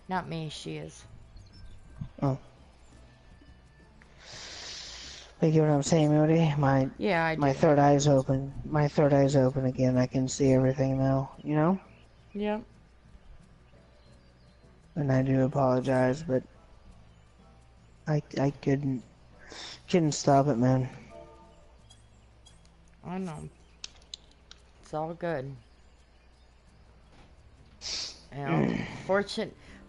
Not me, she is. Oh. You get what I'm saying, Moody? Yeah, I do. My third eye's open. My third eye's open again. I can see everything now, you know? Yep. And I do apologize, but I couldn't stop it, man. I know. It's all good. You know,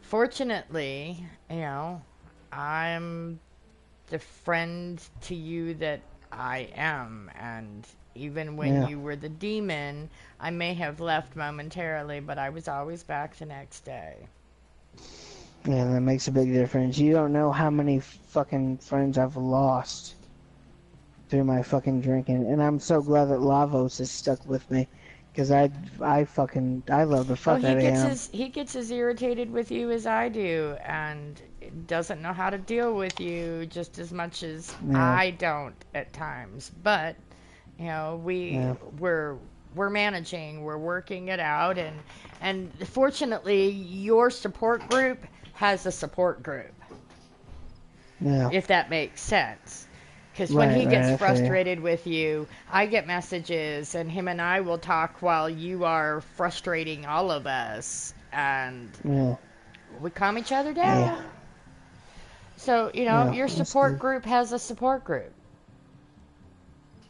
fortunately, you know, I'm the friend to you that I am, and even when you were the demon, I may have left momentarily, but I was always back the next day. Yeah, that makes a big difference. You don't know how many fucking friends I've lost through my fucking drinking, and I'm so glad that Lavos is stuck with me, because I love the fuck out of him. He gets as irritated with you as I do, and doesn't know how to deal with you just as much as I don't at times. But you know, we're managing, we're working it out, and fortunately, your support group has a support group. Yeah. If that makes sense. Because when he gets frustrated with you, I get messages, and him and I will talk while you are frustrating all of us, and we calm each other down. Yeah. So, you know, your support group has a support group.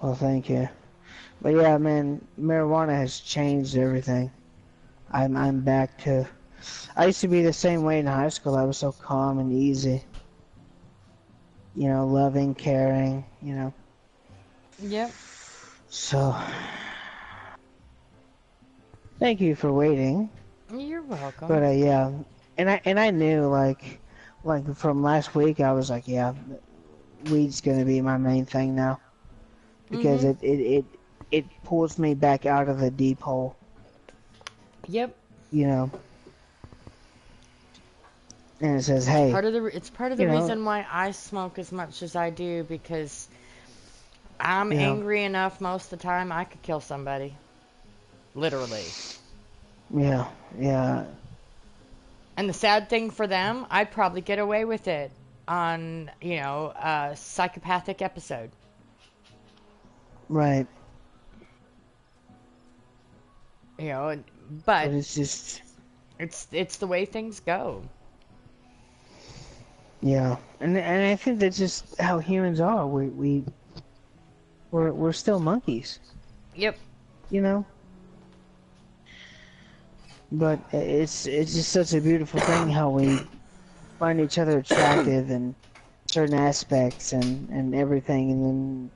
Well, thank you. But yeah, man, marijuana has changed everything. I'm back to... I used to be the same way in high school. I was so calm and easy. You know, loving, caring, you know. Yep. So, thank you for waiting. You're welcome. But yeah, and I knew like from last week I was like, yeah, weed's gonna be my main thing now, because it pulls me back out of the deep hole. Yep. You know. And it says, hey. It's part of the reason why I smoke as much as I do, because I'm angry enough most of the time I could kill somebody. Literally. Yeah, yeah. And the sad thing for them, I'd probably get away with it on, a psychopathic episode. Right. But But it's just, it's the way things go. yeah. And I think that's just how humans are. We're still monkeys, Yep. you know? But it's just such a beautiful thing how we find each other attractive in certain aspects and everything, and then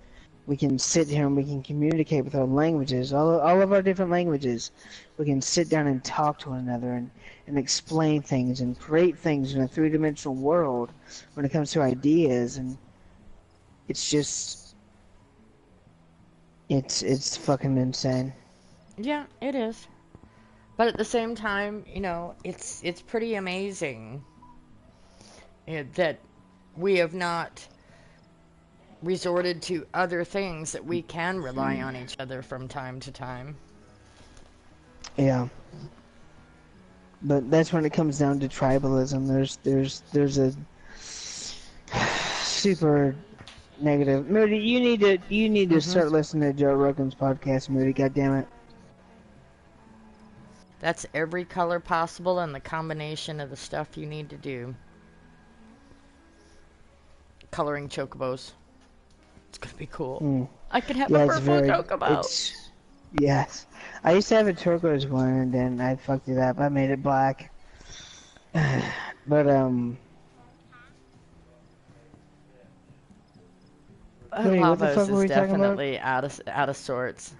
we can sit here and we can communicate with our languages, all of our different languages. We can sit down and talk to one another and explain things and create things in a three-dimensional world when it comes to ideas, and it's just, it's fucking insane. Yeah, it is. But at the same time, it's pretty amazing that we have not resorted to other things that we can rely on each other from time to time. Yeah. But that's when it comes down to tribalism. There's a super negative. Moody, you need to start listening to Joe Rogan's podcast, Moody. God damn it. That's every color possible and the combination of the stuff you need to do. Coloring chocobos. It's gonna be cool. I could have a purple chocobo. Yes. I used to have a turquoise one, and then I fucked it up. I made it black. But, Moody, what the fuck Lavos were we is talking about? definitely out of sorts.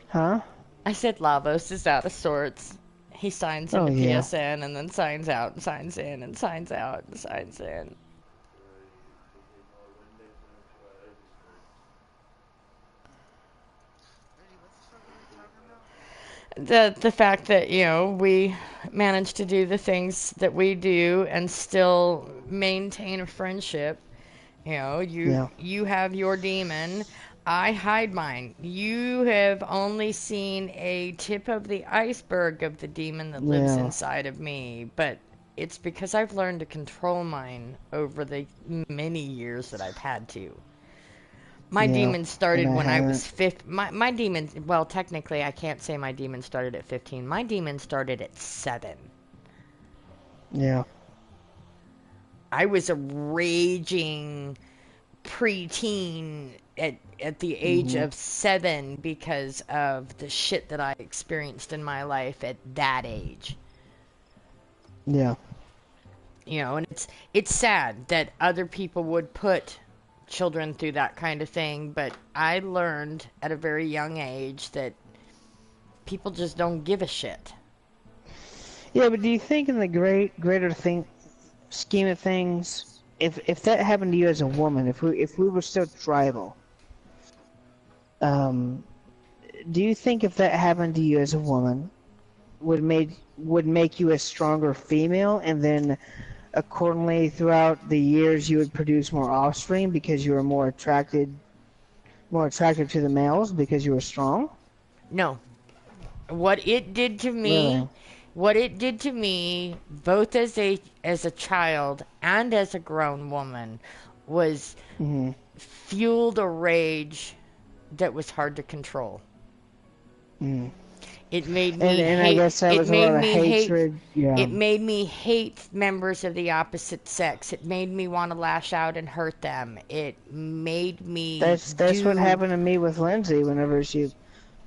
Huh? I said Lavos is out of sorts. He signs into PSN and then signs out and signs in and signs out and signs in. The fact that, we manage to do the things that we do and still maintain a friendship. You have your demon. I hide mine. You have only seen a tip of the iceberg of the demon that lives inside of me, but it's because I've learned to control mine over the many years that I've had to. My demon started when I was 15. My demon, well, technically, I can't say my demon started at 15. My demon started at 7. Yeah. I was a raging preteen at the age of 7 because of the shit that I experienced in my life at that age. Yeah. And it's sad that other people would put children through that kind of thing, but I learned at a very young age that people just don't give a shit. Yeah, but do you think in the greater scheme of things, if that happened to you as a woman, if we were still tribal, do you think if that happened to you as a woman, would make you a stronger female, and then accordingly throughout the years you would produce more offspring because you were more attracted to the males because you were strong? No. What it did to me, Really? what it did to me, both as a child and as a grown woman, was fueled a rage that was hard to control. It made me hate. I guess that was a lot of hatred. Yeah. It made me hate members of the opposite sex. It made me want to lash out and hurt them. It made me. That's what happened to me with Lindsay whenever she.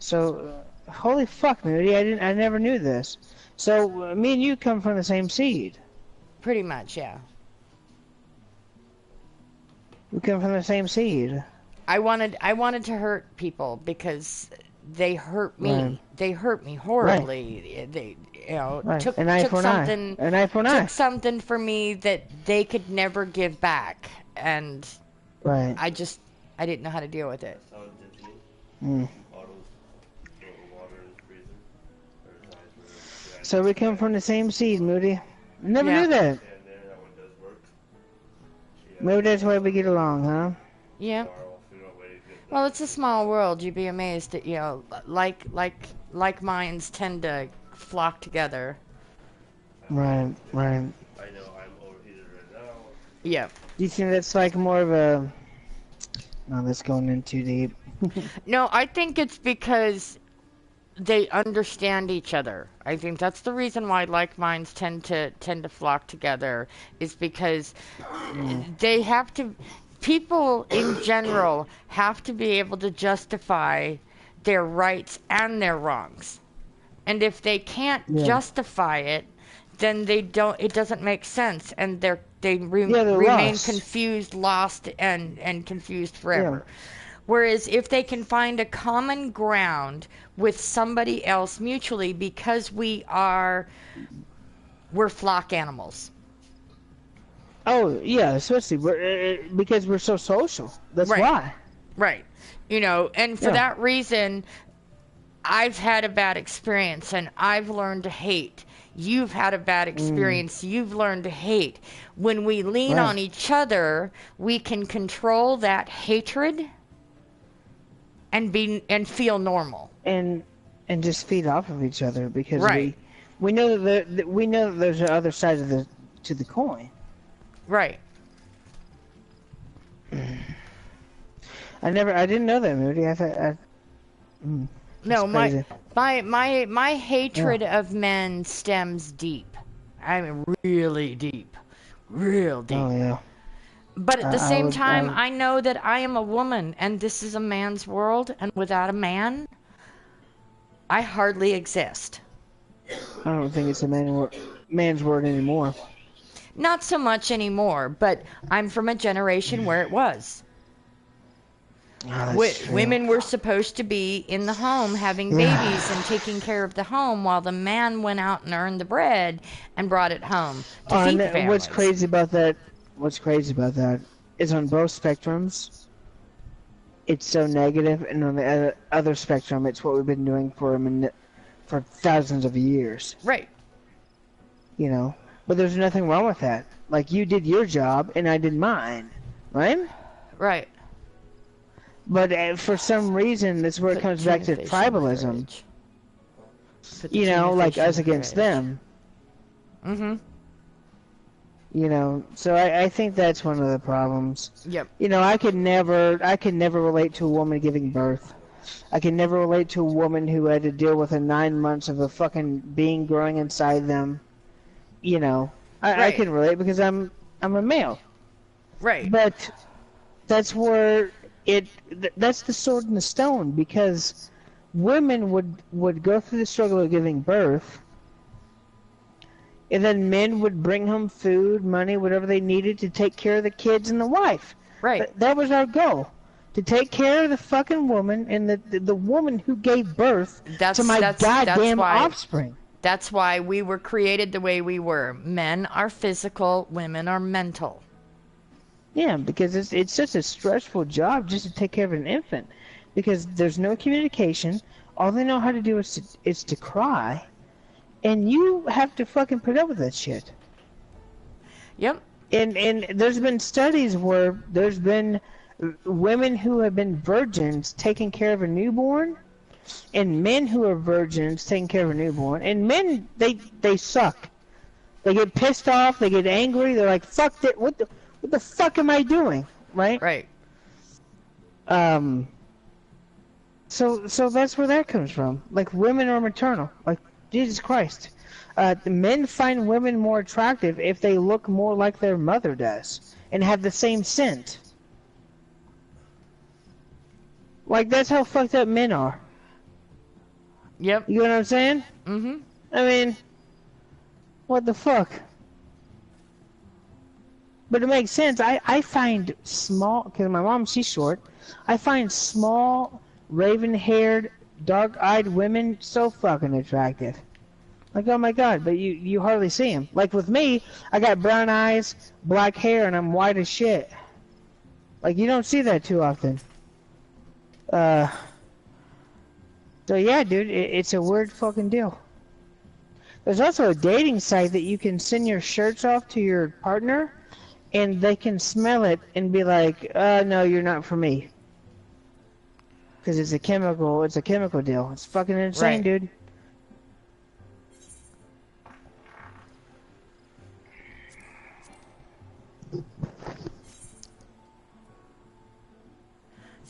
So, holy fuck, Moody! I never knew this. So me and you come from the same seed. Pretty much, yeah. We come from the same seed. I wanted to hurt people because they hurt me. Right. They hurt me horribly. Right. They, Right. took An eye for something. An eye for an eye. Took something for me that they could never give back, and right. I didn't know how to deal with it. So we come from the same seed, Moody. Never knew that. Maybe that's why we get along, huh? Yeah. Well, it's a small world. You'd be amazed that like minds tend to flock together. Right, right. I know I'm overheated right now. Yeah. Do you think that's like more of a... No, that's going in too deep. No, I think it's because they understand each other. I think that's the reason why like minds tend to flock together, is because they have to, people in general have to be able to justify their rights and their wrongs. And if they can't Yeah. justify it, then it doesn't make sense, and Yeah, they're remain lost. confused, lost, and confused Yeah. forever. Whereas if they can find a common ground with somebody else mutually, because we're flock animals. Oh, yeah, especially because we're so social. That's Right. why. Right. And for Yeah. that reason, I've had a bad experience and I've learned to hate. You've had a bad experience. You've learned to hate. When we lean Right. on each other, we can control that hatred and feel normal. And just feed off of each other because Right. we know that we know that there's the other side of the coin. Right. I didn't know that, Moody. I thought. No, crazy. my hatred of men stems deep. I mean, really deep. Real deep. Oh yeah. But at the I same would- time, I I know that I am a woman and this is a man's world, and without a man, I hardly exist. don't think it's a man's word anymore. Not so much anymore, but I'm from a generation where it was. Oh, that's true. Women were supposed to be in the home having babies and taking care of the home, while the man went out and earned the bread and brought it home to feed the And families. what's crazy about that? What's crazy about that is on both spectrums, it's so negative, and on the other spectrum, it's what we've been doing for thousands of years. Right. You know, but there's nothing wrong with that. Like you did your job, and I did mine, right? Right. But for some reason, that's where it comes back to tribalism. You know, like us against them. Mm-hmm. You know, so I think that's one of the problems. Yep. You know, I could never relate to a woman giving birth. I can never relate to a woman who had to deal with 9 months of a fucking being growing inside them. You know, I Right. can relate because I'm a male. Right. But that's where that's the sword and the stone, because women would go through the struggle of giving birth, and then men would bring home food, money, whatever they needed to take care of the kids and the wife. Right. That was our goal. To take care of the fucking woman and the woman who gave birth to my goddamn offspring. That's why we were created the way we were. Men are physical, women are mental. Yeah, because it's such a stressful job just to take care of an infant, because there's no communication. All they know how to do is to cry, and you have to fucking put up with that shit. Yep. And there's been studies where there's been women who have been virgins taking care of a newborn, and men who are virgins taking care of a newborn. And men, they suck. They get pissed off. They get angry. They're like, "Fuck that! What the fuck am I doing?" Right? Right. So that's where that comes from. Like, women are maternal. Like, Jesus Christ. The men find women more attractive if they look more like their mother does and have the same scent. Like, that's how fucked up men are. Yep. You know what I'm saying? Mm-hmm. I mean, what the fuck? But it makes sense. I find small, because my mom, she's short, I find small, raven-haired, dark-eyed women so fucking attractive. Like, oh my god, but you hardly see them. Like with me, I got brown eyes, black hair, and I'm white as shit. Like, you don't see that too often. So yeah, dude, it's a weird fucking deal. There's also a dating site that you can send your shirts off to your partner, and they can smell it and be like, no, you're not for me. Because it's a chemical deal. It's fucking insane, Right. dude.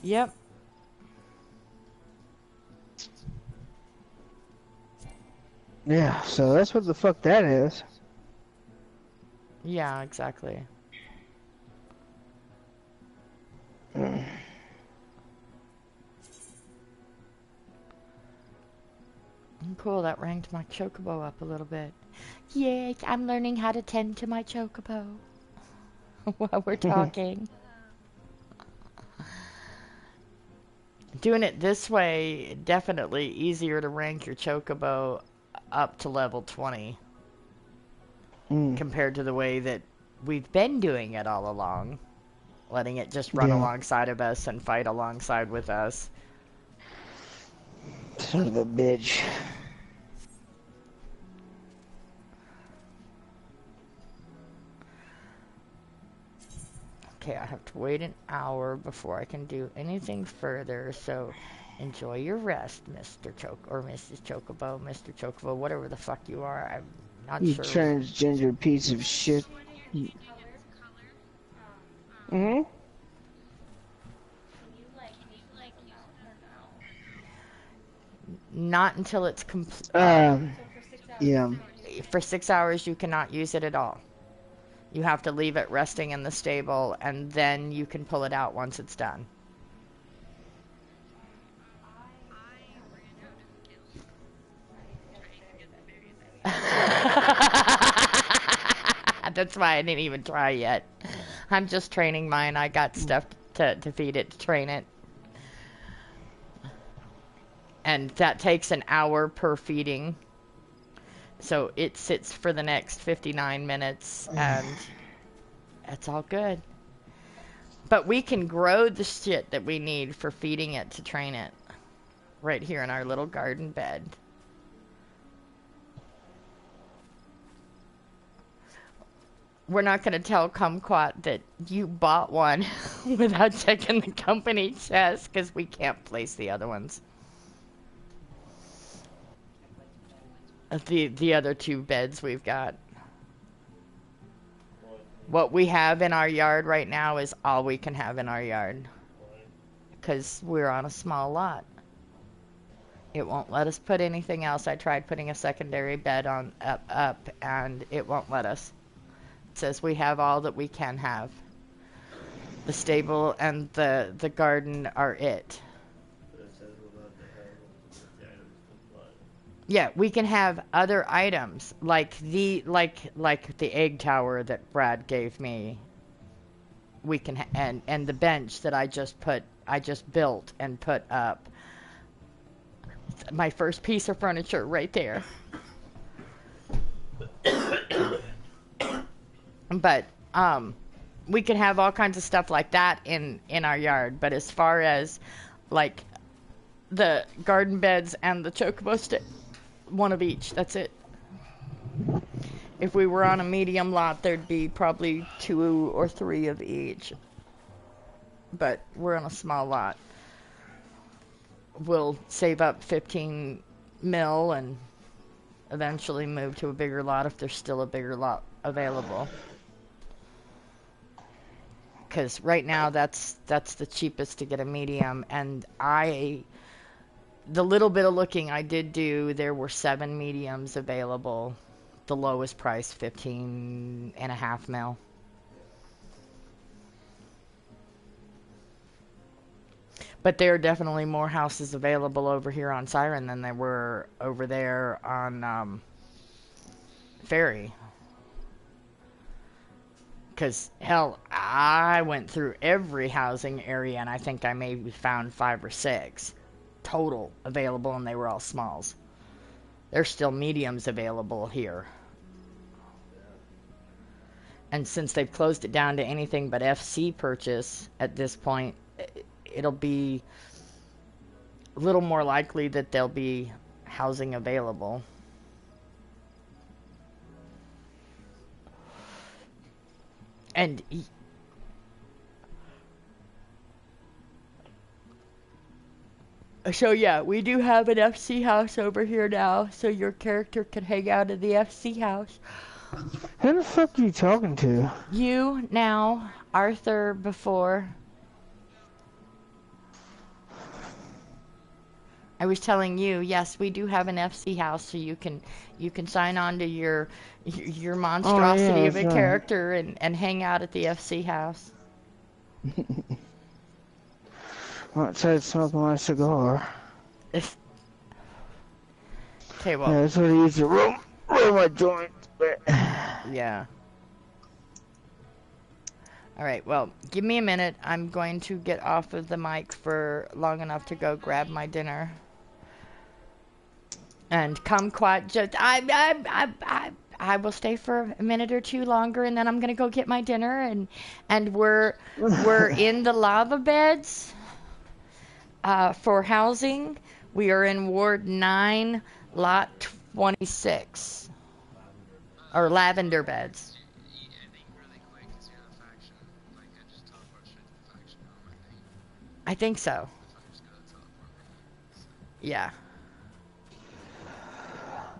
Yep. Yeah, so that's what the fuck that is. Yeah, exactly. Cool, that ranked my chocobo up a little bit. Yay, I'm learning how to tend to my chocobo while we're talking. Doing it this way, definitely easier to rank your chocobo up to level 20 compared to the way that we've been doing it all along. Letting it just run Yeah. alongside of us and fight alongside with us. Son of a bitch. Okay, I have to wait an hour before I can do anything further, so enjoy your rest, Mr. Or Mrs. Chocobo, Mr. Chocobo, whatever the fuck you are. I'm not You sure. transgender piece of shit. Mm-hmm. Not until it's complete. Yeah. For 6 hours, you cannot use it at all. You have to leave it resting in the stable, and then you can pull it out once it's done. That's why I didn't even try yet. I'm just training mine. I got stuff to feed it, to train it. And that takes an hour per feeding. So it sits for the next 59 minutes, and it's all good. But we can grow the shit that we need for feeding it to train it right here in our little garden bed. We're not going to tell Kumquat that you bought one without checking the company chest, because we can't place the other ones. The other two beds we've got. What we have in our yard right now is all we can have in our yard. Because we're on a small lot. It won't let us put anything else. I tried putting a secondary bed on up and it won't let us. It says we have all that we can have. The stable and the garden are it. Yeah, we can have other items like the egg tower that Brad gave me. We can and the bench that I just built and put up. My first piece of furniture right there. But we can have all kinds of stuff like that in our yard, but as far as like the garden beds and the chocobo stick, one of each, that's it. If we were on a medium lot, there'd be probably 2 or 3 of each. But we're on a small lot. We'll save up 15 mil and eventually move to a bigger lot if there's still a bigger lot available. Because right now that's the cheapest to get a medium, and the little bit of looking I did do, there were 7 mediums available. The lowest price, 15.5 mil. But there are definitely more houses available over here on Siren than there were over there on Ferry. Because, hell, I went through every housing area, and I think I maybe found 5 or 6 total available, and they were all smalls. There's still mediums available here. And since they've closed it down to anything but FC purchase at this point, it'll be a little more likely that there'll be housing available. And so yeah, we do have an FC house over here now, so your character can hang out in the FC house. Who the fuck are you talking to? You now, Arthur before. I was telling you, yes, we do have an FC house, so you can sign on to your Oh yeah, monstrosity of that's a right. character and hang out at the FC house. Outside smoking my cigar. Okay, well, Yeah, that's what I use to roll my joints. But yeah. All right, well, give me a minute. I'm going to get off of the mic for long enough to go grab my dinner. And come quiet. Just I will stay for a minute or two longer, and then I'm gonna go get my dinner. And we're in the lava beds for housing. We are in Ward 9, Lot 26, or lavender beds. I think really quick, because you're the faction, like, I just teleport straight to the faction home, I think. I think so. If I'm just gonna teleport right now. Yeah.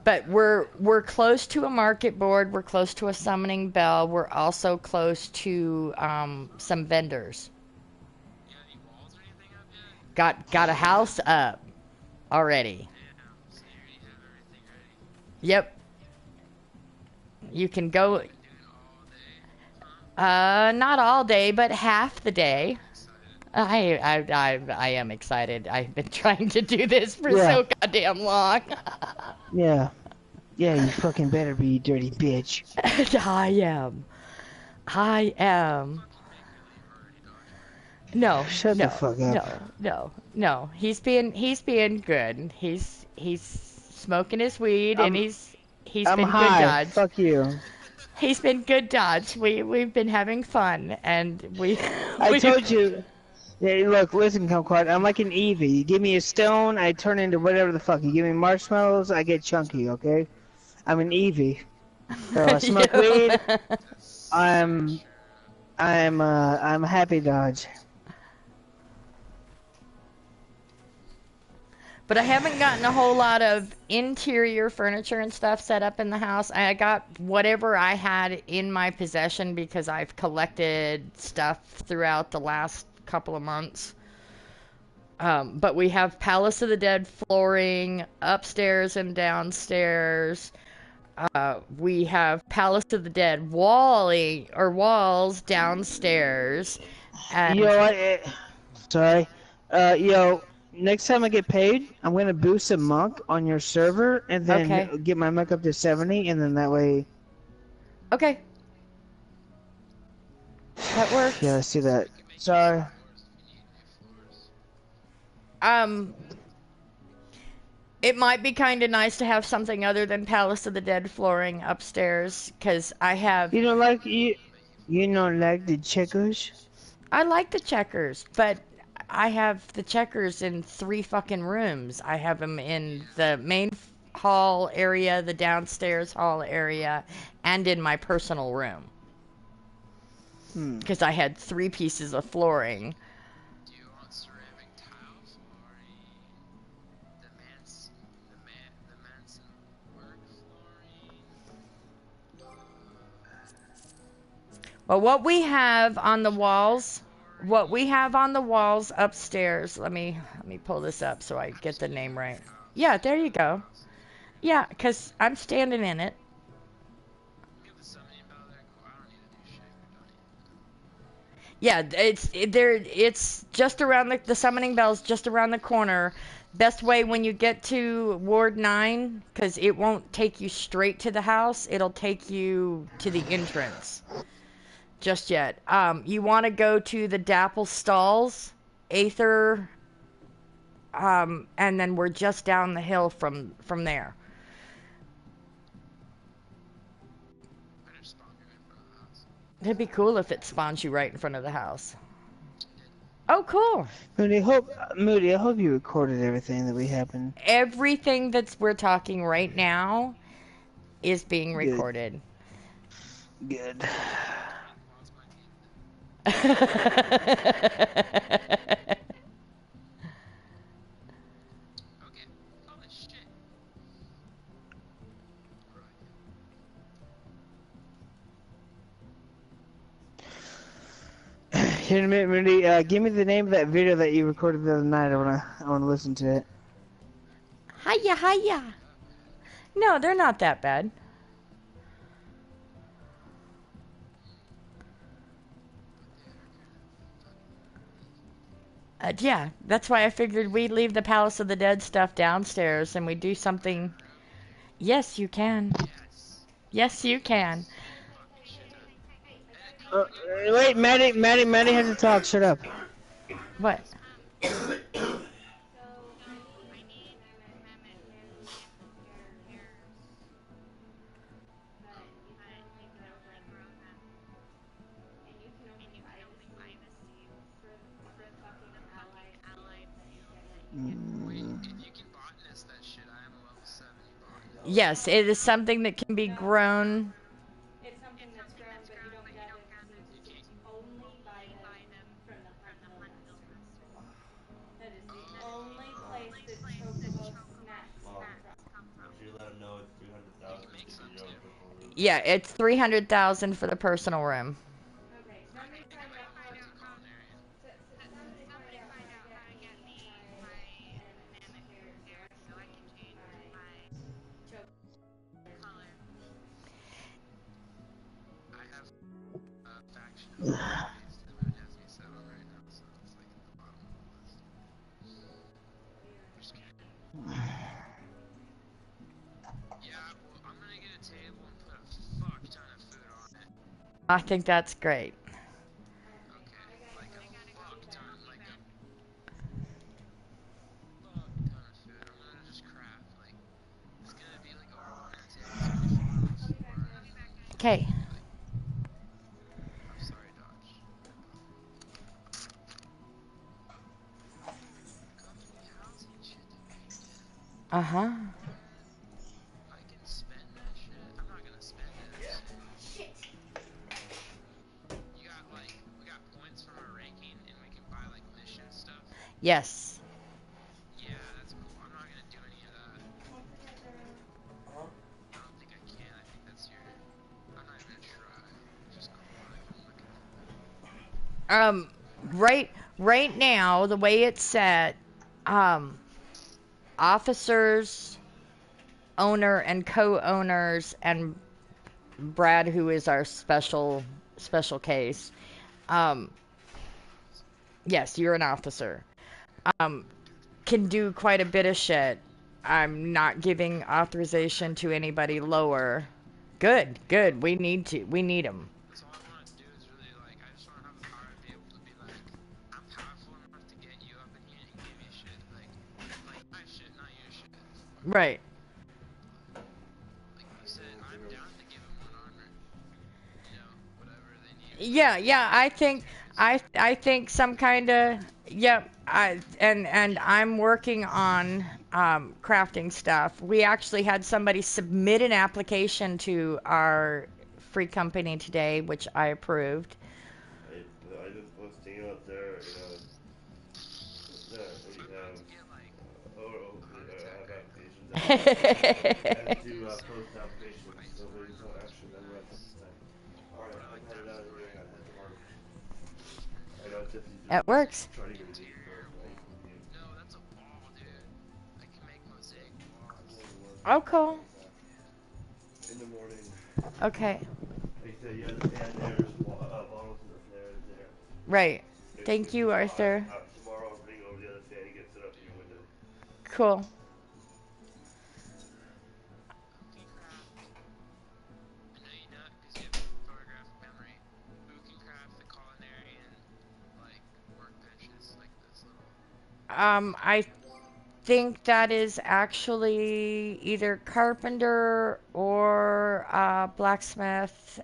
But we're close to a market board. We're close to a summoning bell. We're also close to some vendors. You got any walls or anything up yet? Got a house up already. Damn, so you already have everything ready. Yep. You can go. Been doing all day. Huh? Not all day, but half the day. Excited. I am excited. I've been trying to do this for yeah, so goddamn long. yeah, yeah. You fucking better be, you dirty bitch. I am. I am. No, Shut the fuck up. no. He's being good. He's smoking his weed and he's I'm been good high. Dodge. Fuck you. He's been good Dodge. We've been having fun and I told you. Yeah, look, listen, Kumquat. I'm like an Eevee. You give me a stone, I turn into whatever the fuck. You give me marshmallows, I get chunky. Okay? I'm an Eevee. So I smoke weed. I'm happy Dodge. But I haven't gotten a whole lot of interior furniture and stuff set up in the house. I got whatever I had in my possession because I've collected stuff throughout the last couple of months. But we have Palace of the Dead flooring upstairs and downstairs. We have Palace of the Dead walls downstairs. And Yo, sorry. Yo, next time I get paid, I'm gonna boost a monk on your server and then Okay. get my monk up to 70, and then that way. okay, that works. Yeah, let's do that. Sorry. It might be kind of nice to have something other than Palace of the Dead flooring upstairs, because I have. You don't like you. You don't like the checkers? I like the checkers, but I have the checkers in 3 fucking rooms. I have them in the main hall area, the downstairs hall area, and in my personal room. Because I had 3 pieces of flooring. Do you want ceramic tile flooring? The Manson work flooring? Well, what we have on the walls upstairs. Let me pull this up so I get the name right. Yeah, there you go. Yeah, because I'm standing in it. You have the summoning bell there? Cool. I don't need to do shit. Yeah, it's just around the summoning bell's just around the corner. Best way when you get to Ward 9, because it won't take you straight to the house. It'll take you to the entrance. Just yet. You want to go to the Dapple Stalls, Aether, and then we're just down the hill from there. Better spawn you in front of the house. It'd be cool if it spawns you right in front of the house. Oh, cool. Moody, I hope you recorded everything that we happened. Everything we're talking right now is being recorded. Good. Okay. Holy shit. Here in a minute, Moody, give me the name of that video that you recorded the other night. I wanna listen to it. Hiya, hiya. No, they're not that bad. Yeah, that's why I figured we'd leave the Palace of the Dead stuff downstairs and we do something. Yes, you can. Yes. Yes, you can. Fucking shit ton. And it Uh, comes with like wait, Maddie has to talk. Shut up. What? yes, ma'am. So I need inanimate animals repairs, but you can only grow them, and you can only buy the seeds for the fucking allied field that you get at Wait, EXP. if you can botanist that shit, I am a level 70 botanist. Yes, it is something that can be No, grown. it's something that's grown, but you don't gather the seeds. You You can can't. only buy them from the Hunt Hill Masters. That is the only place that Chocobo snacks Mom, come from. make sure you let him know it's You 300,000 can make to some get your own too. personal room. Yeah, it's 300,000 for the personal room. Okay, I might do culinarian. somebody find out how to get me my inanimate repairs so I can change my choke color. I have a faction of beast that Moody has me set on right now, so it's like at the bottom of the list. Just kidding. Yeah, well, I'm gonna get a table and put a fuck ton of food on it. I think that's great. Okay, like a fuck ton, like a fuck ton of food. I'm gonna just craft, like, it's gonna be like over one end table, it's gonna be food on the floor, and then it's Okay. gonna be like, I'm sorry, Dodge. Company housing shit to pay, dude. Uh-huh. I can spend that shit. I'm not gonna spend it, that's it. You got like, we got points from our ranking, and we can buy like mission stuff. Yes. Yeah, that's cool. I'm not gonna do any of that. I don't think I can. I think that's your. I'm not even gonna try. Just go on. I'm looking for that. Right now, the way it's set, um, officers, owner and co-owners, and Brad, who is our special case. Um, yes, you're an officer. Um, can do quite a bit of shit. I'm not giving authorization to anybody lower. Good, good. We need to. We need them. That's all I want to do is really like. I just want to have the power to be able to be like, I'm powerful enough to get you up in here and give you shit. Like my shit, not your shit. Right. Like you said, I'm down to give them one armor. You know, whatever they need. Yeah, yeah. I think Experience. I think some kind of yep. And I'm working on crafting stuff. We actually had somebody submit an application to our free company today, which I approved. I just was thinking up there, what's that? We I'm about have, to get like heart I attack have right now. applications out. And to This post applications. fight's Nobody's no hard. action. Then wrapped up this time. Alright, What do I I'm headed out of download? here. I gotta head to work. I know Tiffany's It just works. trying to get me for Tier ice wall. with you. No, that's a wall, dude. I can make mosaic I'm walls. going to work. Oh, I'll cool. be back in the morning. Okay. Like I said, yeah, the fan there's bottles in the flares there. Right. If Thank you, Arthur. tomorrow I'll bring over the other fan and get set up in your window. Cool. Who can craft? I know you know it because you have photographic memory. Who can craft the culinarian, like, workbenches, like this little... I think that is actually either carpenter or blacksmith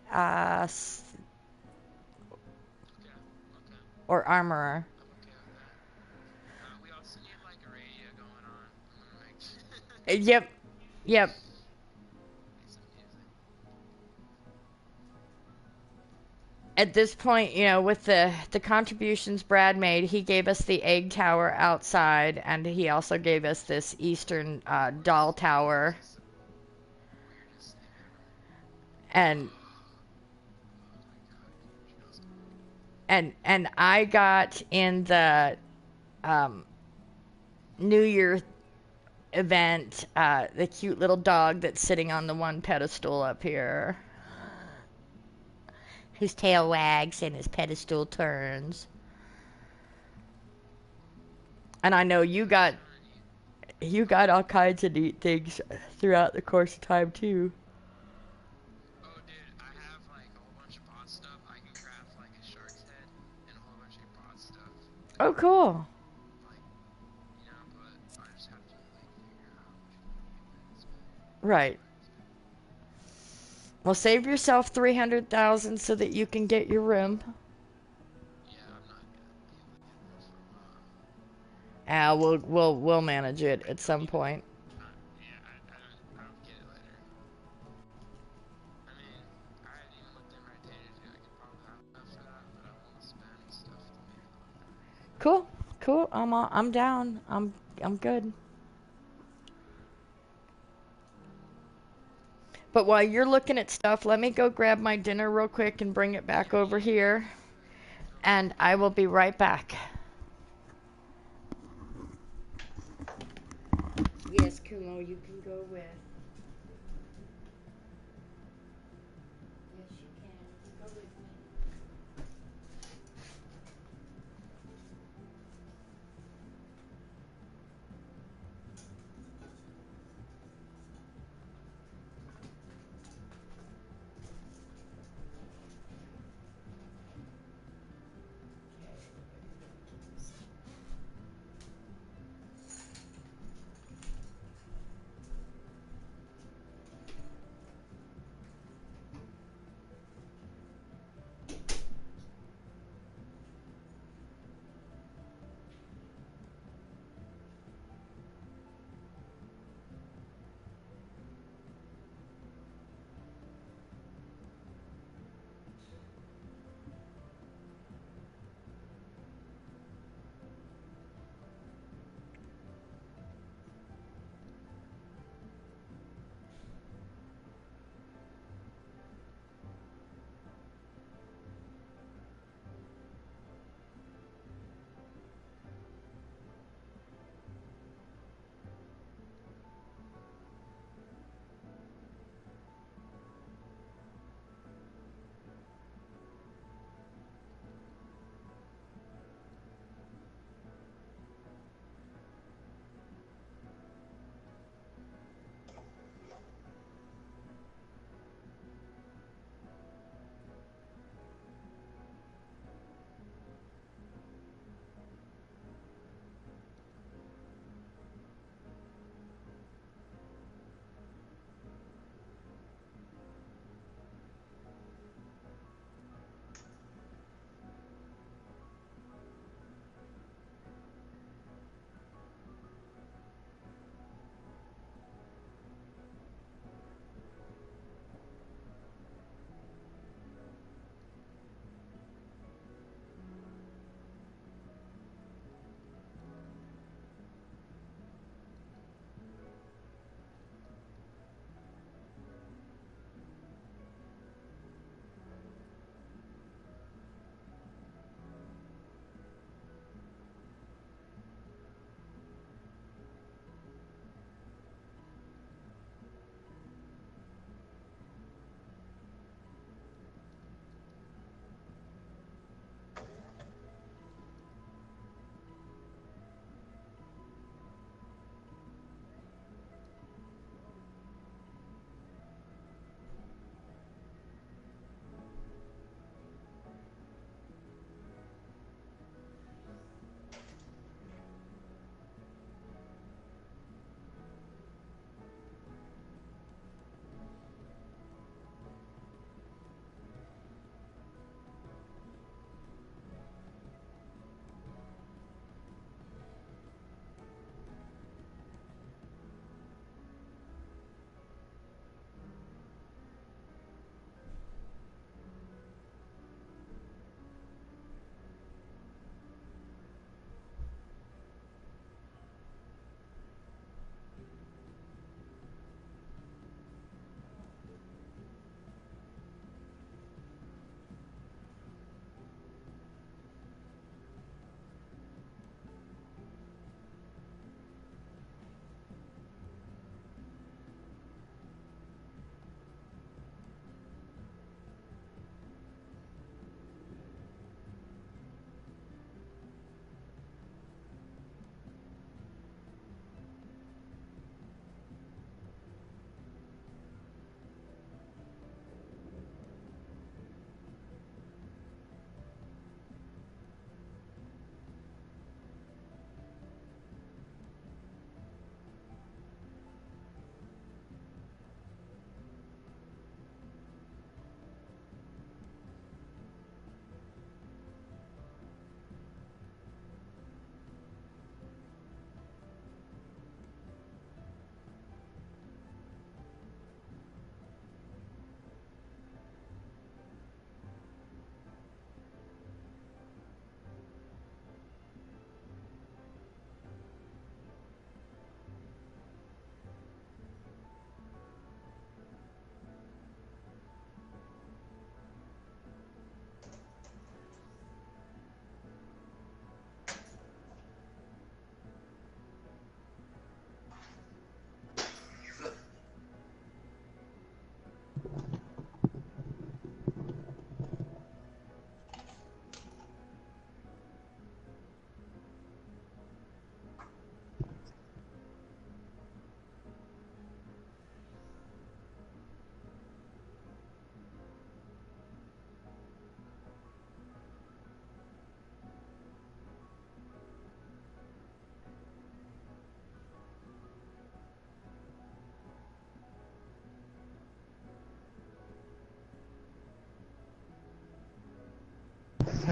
Okay, okay. or armorer. I'm okay with that. We also need, like, a radio going on. I'm gonna make Yep. Yep. make some music. At this point, with the contributions Brad made, he gave us the egg tower outside, and he also gave us this eastern doll tower. This is the weirdest thing ever. And Oh my god, it feels good. and I got in the New Year event, the cute little dog that's sitting on the one pedestal up here. His tail wags and his pedestal turns. And I know you got all kinds of neat things throughout the course of time too. Oh, dude, I have like a whole bunch of bot stuff. I can craft like a shark's head and a whole bunch of bot stuff. Oh, cool. Like, you know, but I just have to like figure out which one to use. Right. Well, save yourself 300,000 so that you can get your room. Yeah, I'm not gonna be able to get there for a while. We'll manage it at some point. Yeah, I don't get it later. I mean, I haven't even looked at my data too. I could probably have enough for that, but I want to spend stuff to make it like that. Cool. Cool. I'm down. I'm good. But while you're looking at stuff, let me go grab my dinner real quick and bring it back over here. And I will be right back. Yes, Kumo, you can go with. Yes, you can. Go with me.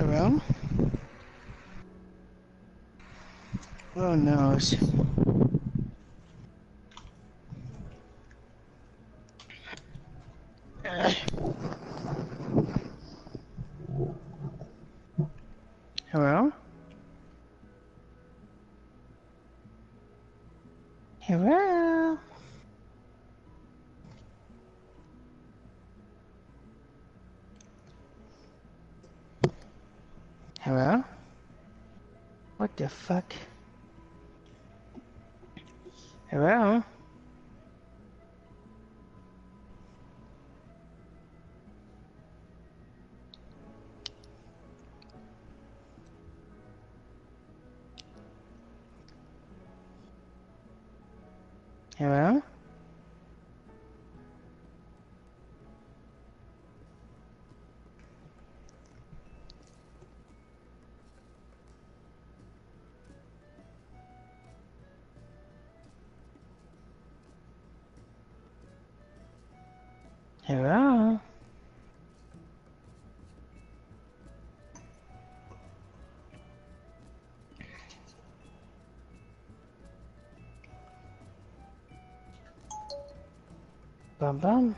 Hello? Oh no. Hello? Hello? Hello? What the fuck? Hello? Hello? Hello? Bum bum.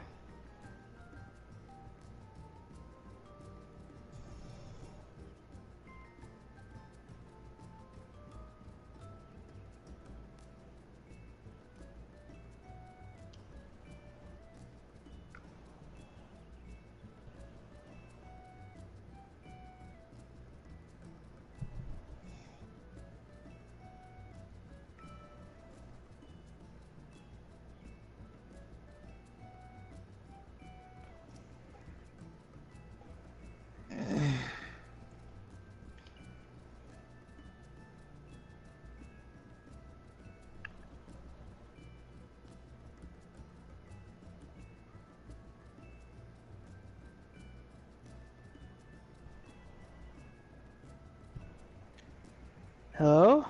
Hello?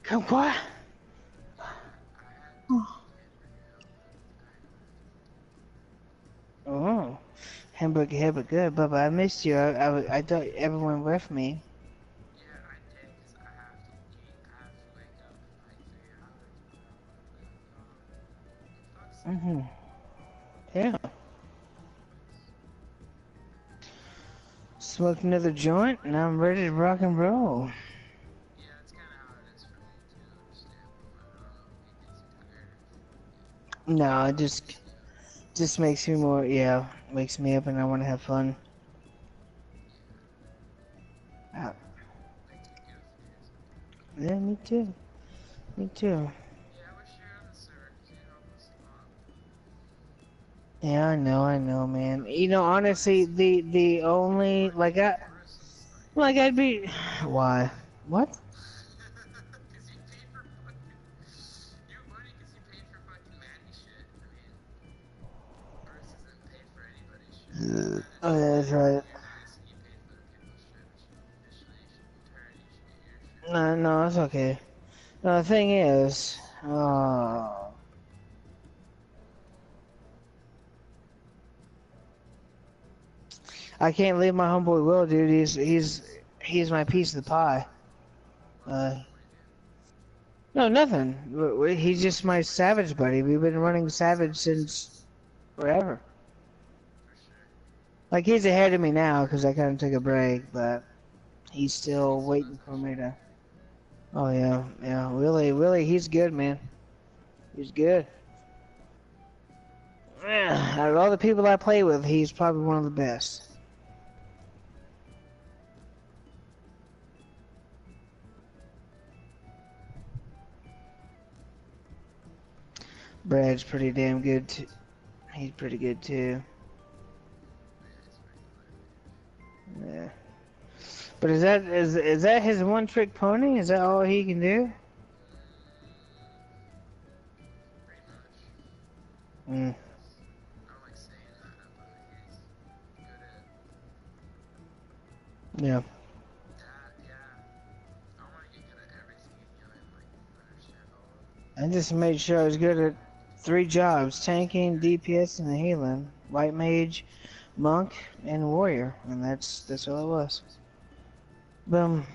Come quiet. Oh, hamburger, good, Bubba. I missed you. I thought everyone left me. Yeah, I did, because I have to eat. I have to wake up in like 3 hours. Fuck's sake. Mm-hmm. Yeah. Smoked another joint, and I'm ready to rock and roll. Yeah, that's kind of how it is for me too, understandable. I don't know, it gets tired. No, it just makes me more, yeah, wakes me up and I want to have fun. Uh, Makes me goofy or something. yeah, me too. Me too. Yeah, I wish you were on the server, because you help us a lot. Yeah, I know, man. You know, honestly, the only like Christmas, like I'd be. Why? What? because you paid for fucking, you have money because you paid for fucking Maddie shit. I mean, Bruce doesn't pay for anybody's shit. Manage Oh, yeah, that's right. you're nice and you paid for the people's shit, which officially you should return. You should get your shit. No, no, it's okay. No, the thing is, I can't leave my homeboy Will, dude. He's my piece of the pie. What Uh, do you do? no, nothing. He's just my Savage buddy. We've been running Savage since forever. For sure. Like he's ahead of me now because I kind of took a break, but he's still Makes waiting sense. for me to. Oh yeah, yeah. Willie, he's good, man. He's good. Yeah, out of all the people I play with, he's probably one of the best. Brad's pretty damn good too. He's pretty good too. Yeah, it's pretty quick. Yeah. But is that his one trick pony? Is that all he can do? Yeah. That, yeah. I want to get good at everything in healing, like, understand all of it. I just made sure I was good at 3 jobs: tanking, DPS, and healing. White mage, monk, and warrior, and that's all it was. Boom.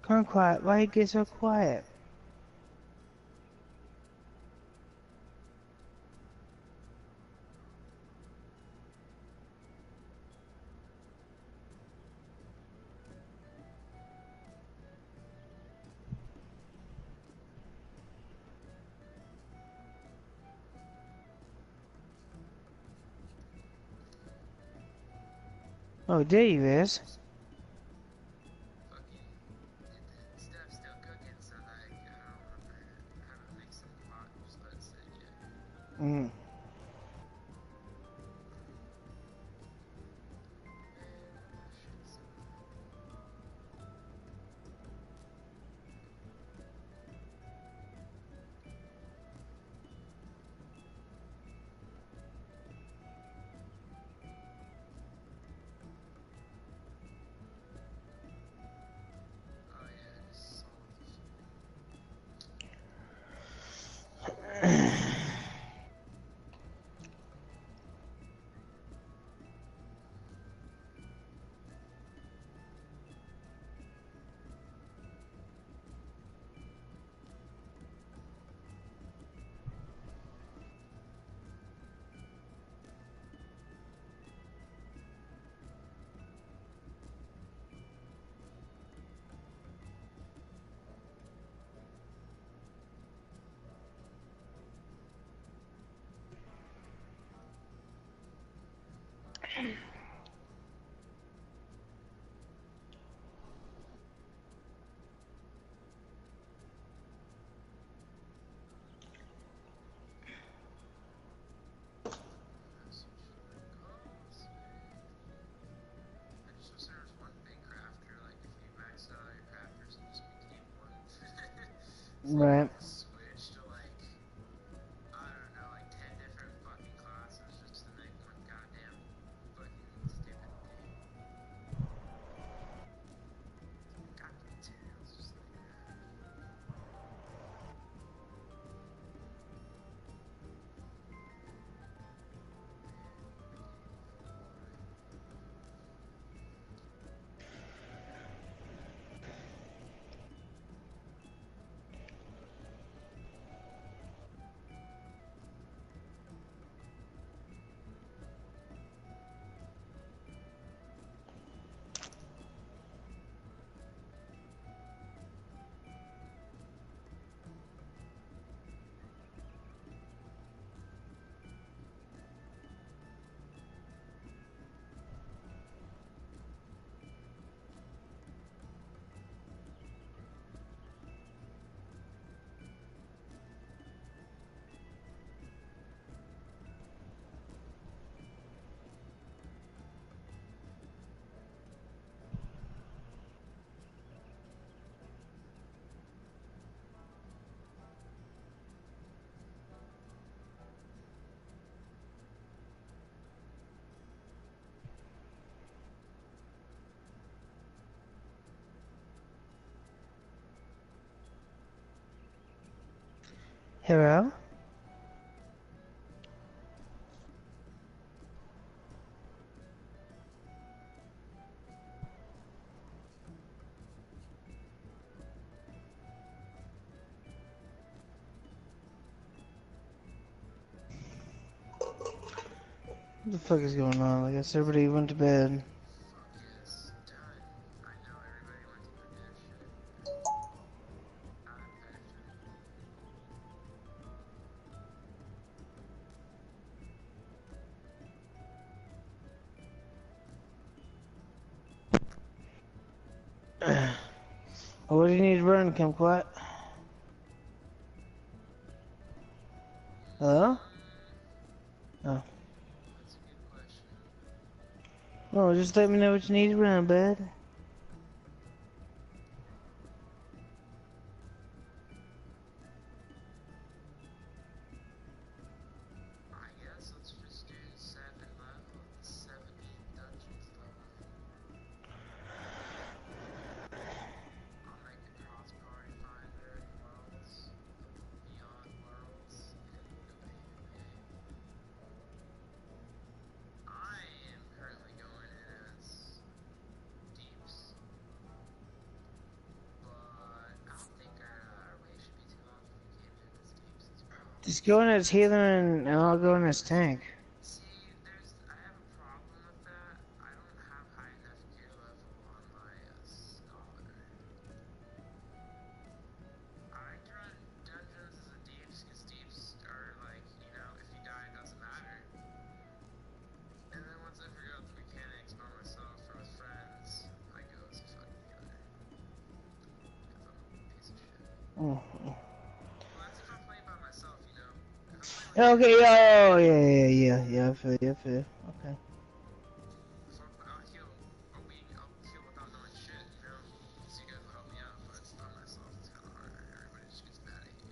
Come quiet. Why you get so quiet? Oh, there you is. Fucking, stuff's still cooking, so, like, I don't want to burn it. I haven't mixed in the pot, just let it sit yet. Mm. Shit's Oh yeah, just solve this. I just wish there was one big crafter, like if you maxed out all your crafters and just became one. So you Right. could just switch to like, I don't know, like 10 different fucking classes just to make one goddamn fucking stupid thing. Goddamn tails, just like that. Hello? What the fuck is going on? I guess everybody went to bed. Fuck is done. I know everybody went to go do their shit. I'm petrified. What do you need to run, Kumquat? Hello? Oh. That's a good question. Oh, just let me know what you need to run, bud. I guess let's just do 70 dungeons level. I'll make a cross-party finder in worlds, beyond worlds, and we'll go PvP. I am currently going in as Deeps, but I don't think our way should be too off if we came in as Deeps. It's probably Just go in as healer and I'll go in as tank. see, I have a problem with that. I don't have high enough gear level on my scholar. I like to run dungeons as a Deeps because Deeps are like, you know, if you die, it doesn't matter. And then once I figure out the mechanics by myself or with friends, I go as a fucking healer. Because I'm a piece of shit. Oh. Well, that's if I'm playing by myself, you know. If I'm playing with Okay, you, oh, yeah, I feel you, Okay. I'll heal without knowing shit, you know? So you guys will help me out, but it's by myself, it's kind of harder. Everybody just gets mad at you.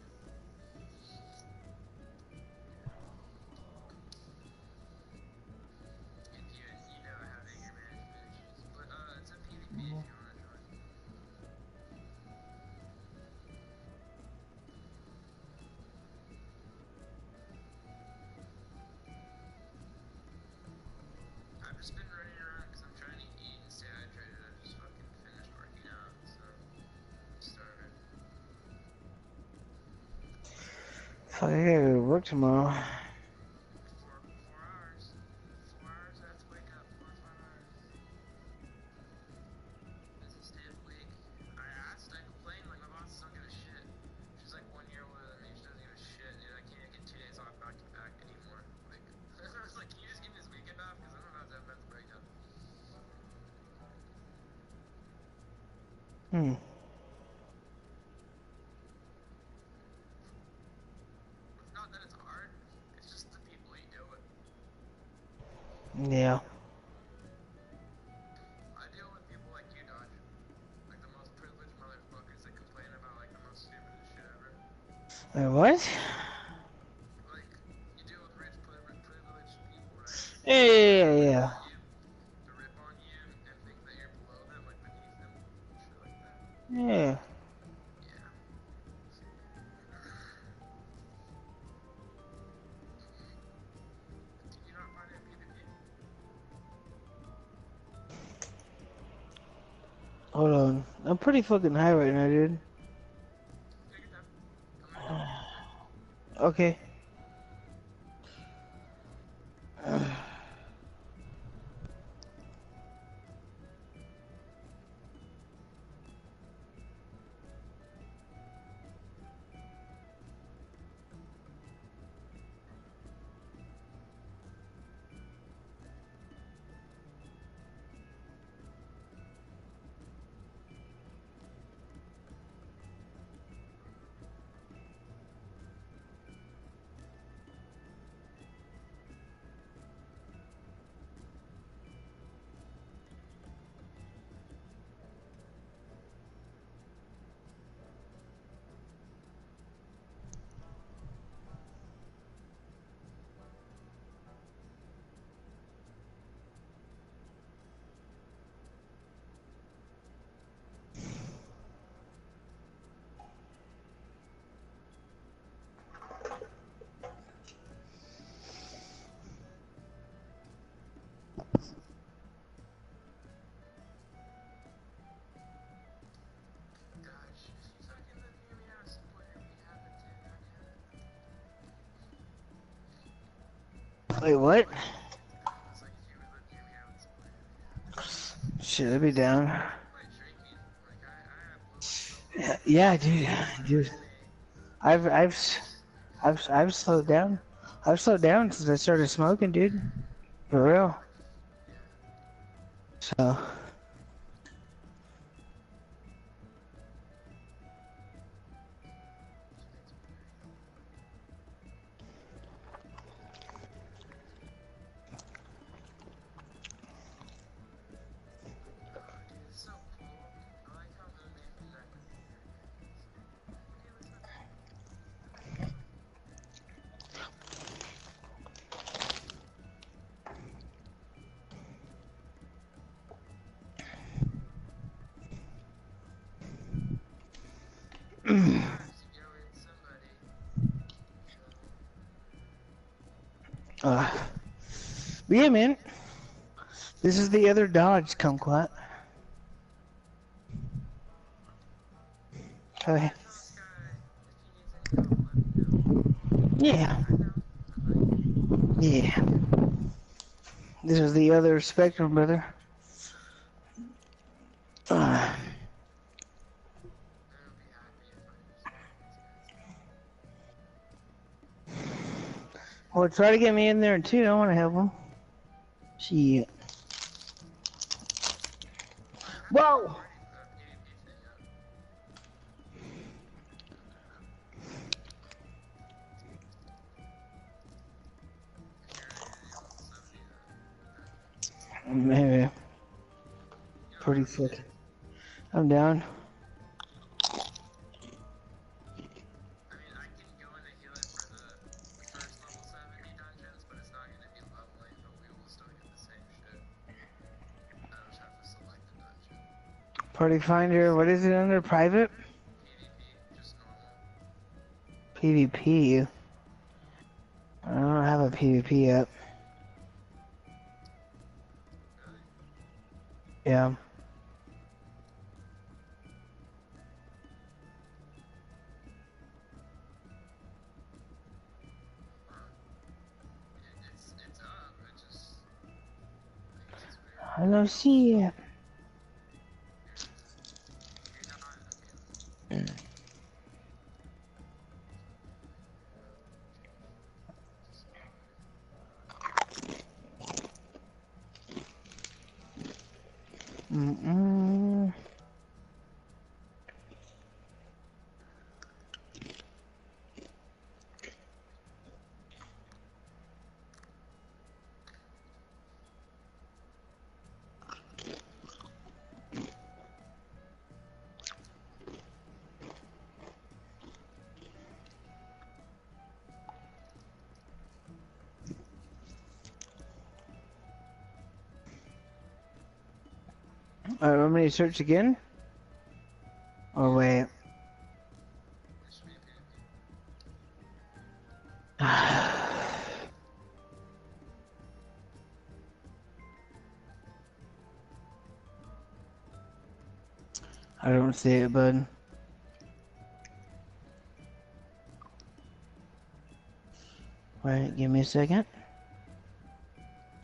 And you know I have anger management issues. But, it's a PvP if you want to join. I've just been running around because I'm trying to eat and stay hydrated. I just fucking finished working out, so I'm starving. Fuck, I gotta go to work tomorrow. 4 hours. 4 hours, I have to wake up. 4 or 5 hours. Business day of the week. I complained, like, my boss don't give a shit. She's like 1 year older than me, she doesn't give a shit, and I can't get 2 days off back to back anymore. Like, I was like, can you just give me this weekend off? Because I don't know how to have mental breakdown. Hmm. It's not that it's hard, it's just the people you deal with. Yeah. I deal with people like you, Dodge. Like the most privileged motherfuckers that complain about like the most stupidest shit ever. Wait, what? Like, you deal with rich, privileged people, right? Yeah. You, to rip on you and think that you're below them, like beneath them, shit like that. Yeah. Yeah. Did you not find it PvP? Hold on. I'm pretty fucking high right now, dude. Take your time. I'm gonna help. Okay. Gosh, if you fucking live near me, I would support your habitat, Wait, what? I was like, if you would live near me, I would support your habitat. Shit, I'll be down. By drinking, like I have low enough levels Yeah, of dude. MMA. I've slowed down. I've slowed down since I started smoking, dude. For real. Yeah. So. to go in somebody. Uh, but yeah, man. This is the other Dodge, kumquat. Okay. This guy, if he needs any help, let me know. Yeah. I know. Yeah. This is the other Spectrum, brother. I would be happy if I was Well, try to get me in there too. I want to help him. Shit. Whoa! already put a PvP thing up. Maybe. You know, Pretty sick. I'm down. I mean, I can go in and heal it for the first level 70 dungeons, but it's not going to be leveling, but we will still get the same shit. I just have to select the dungeon. Party Finder. What is it under? Private? PvP, just normal. PvP. I don't have a PvP up. Really? Yeah. It's up, it just, I guess it's weird. I don't see it. You're not, okay. Mm-mm. Alright, want me to search again? Oh, wait. It should be a PvP. I don't see it, bud. Wait, give me a second.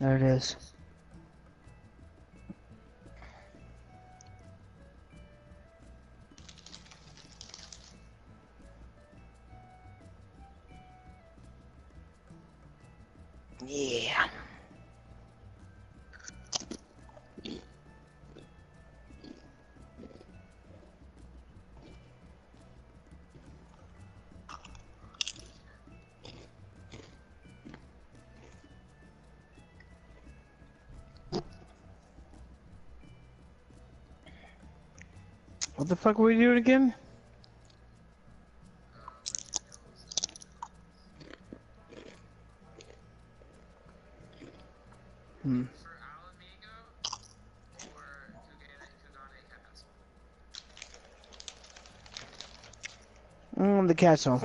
There it is. Yeah. What the fuck were we doing again? Hmm. For Alamigo, or Kugane Castle. The castle.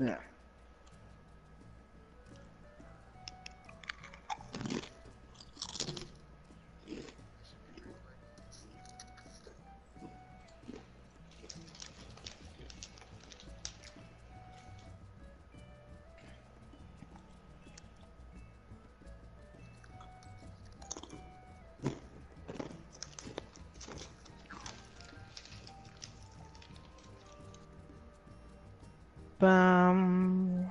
Yeah. Should be pretty quick. Bum.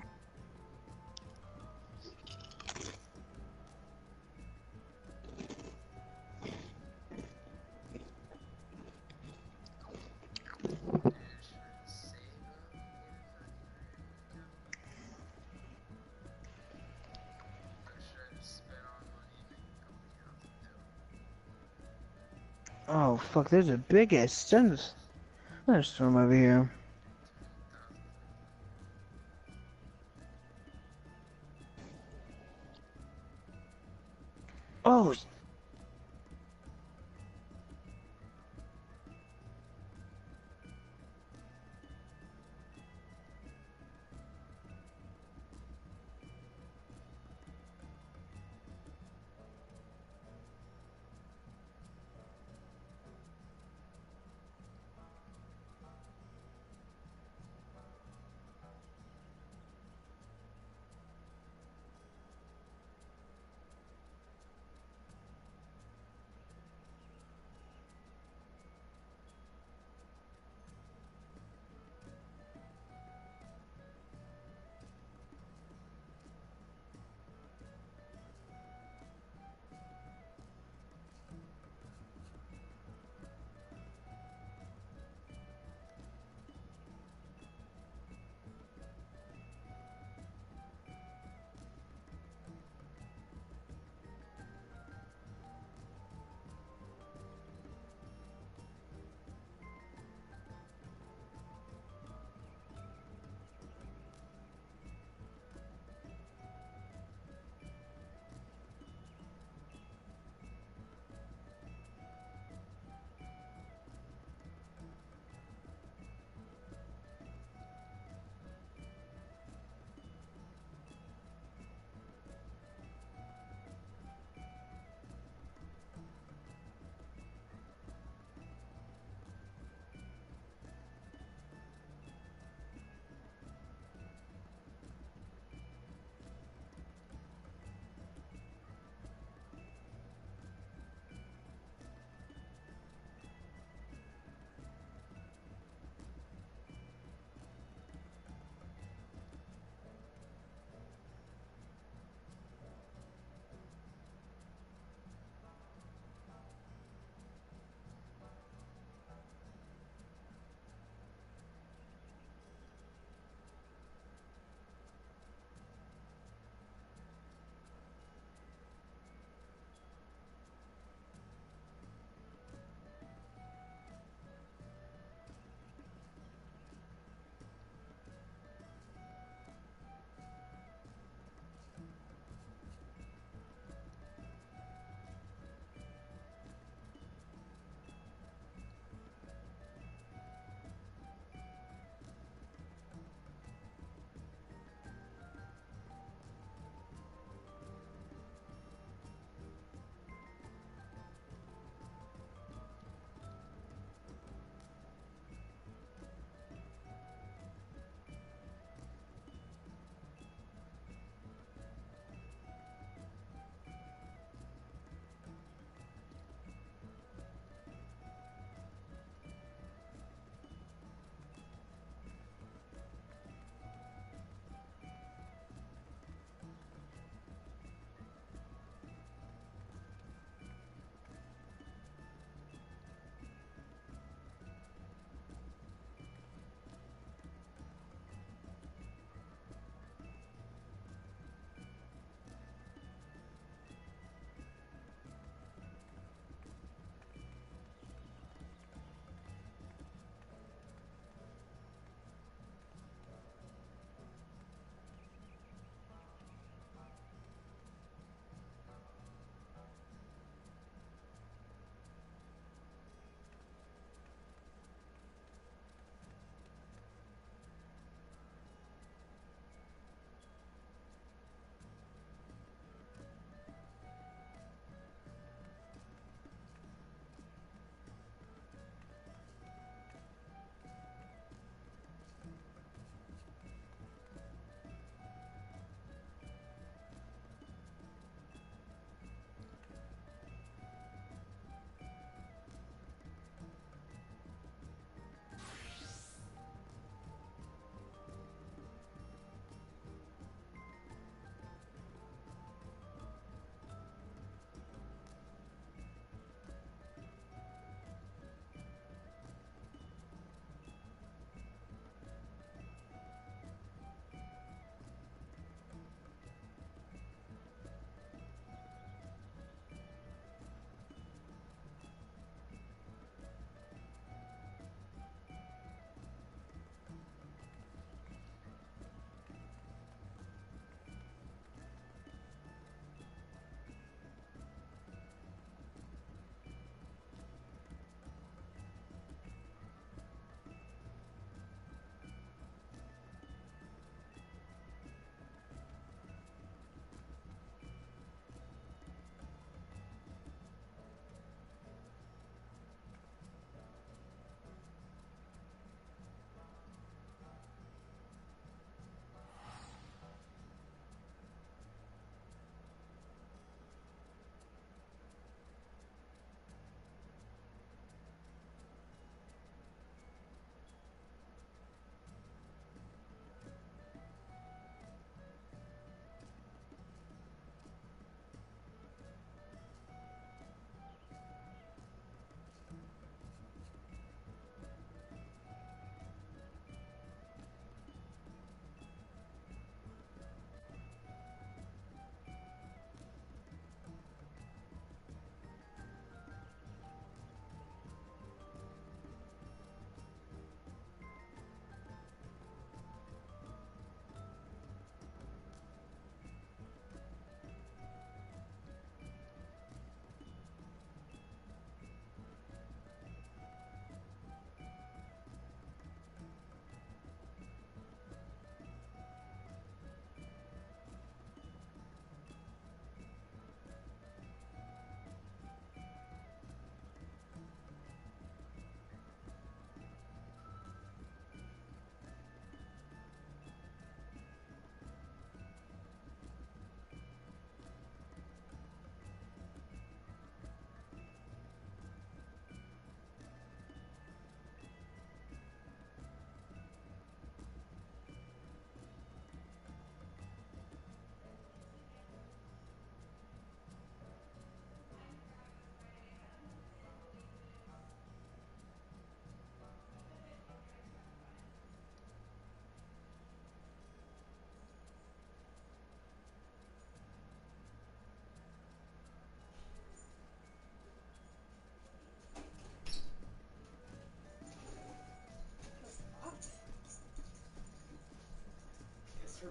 Dude, should I save up and get a fucking rare income? Or should I just spend all the money and make a couple accounts and do it? Oh fuck, there's a big ass thunderstorm over here. 20,000. Oh,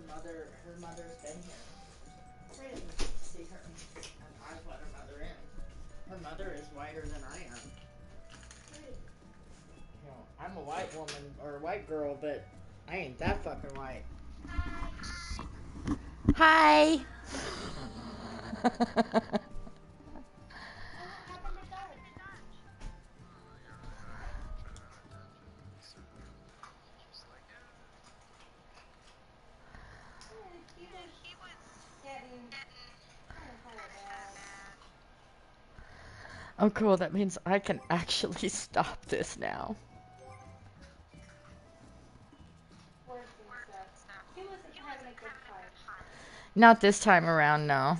her mother's been here. Trey doesn't get to see her, and I've let her mother in. Her mother is whiter than I am. You know, I'm a white woman or a white girl, but I ain't that fucking white. Hi. Oh, cool. That means I can actually stop this now. Not this time around, no.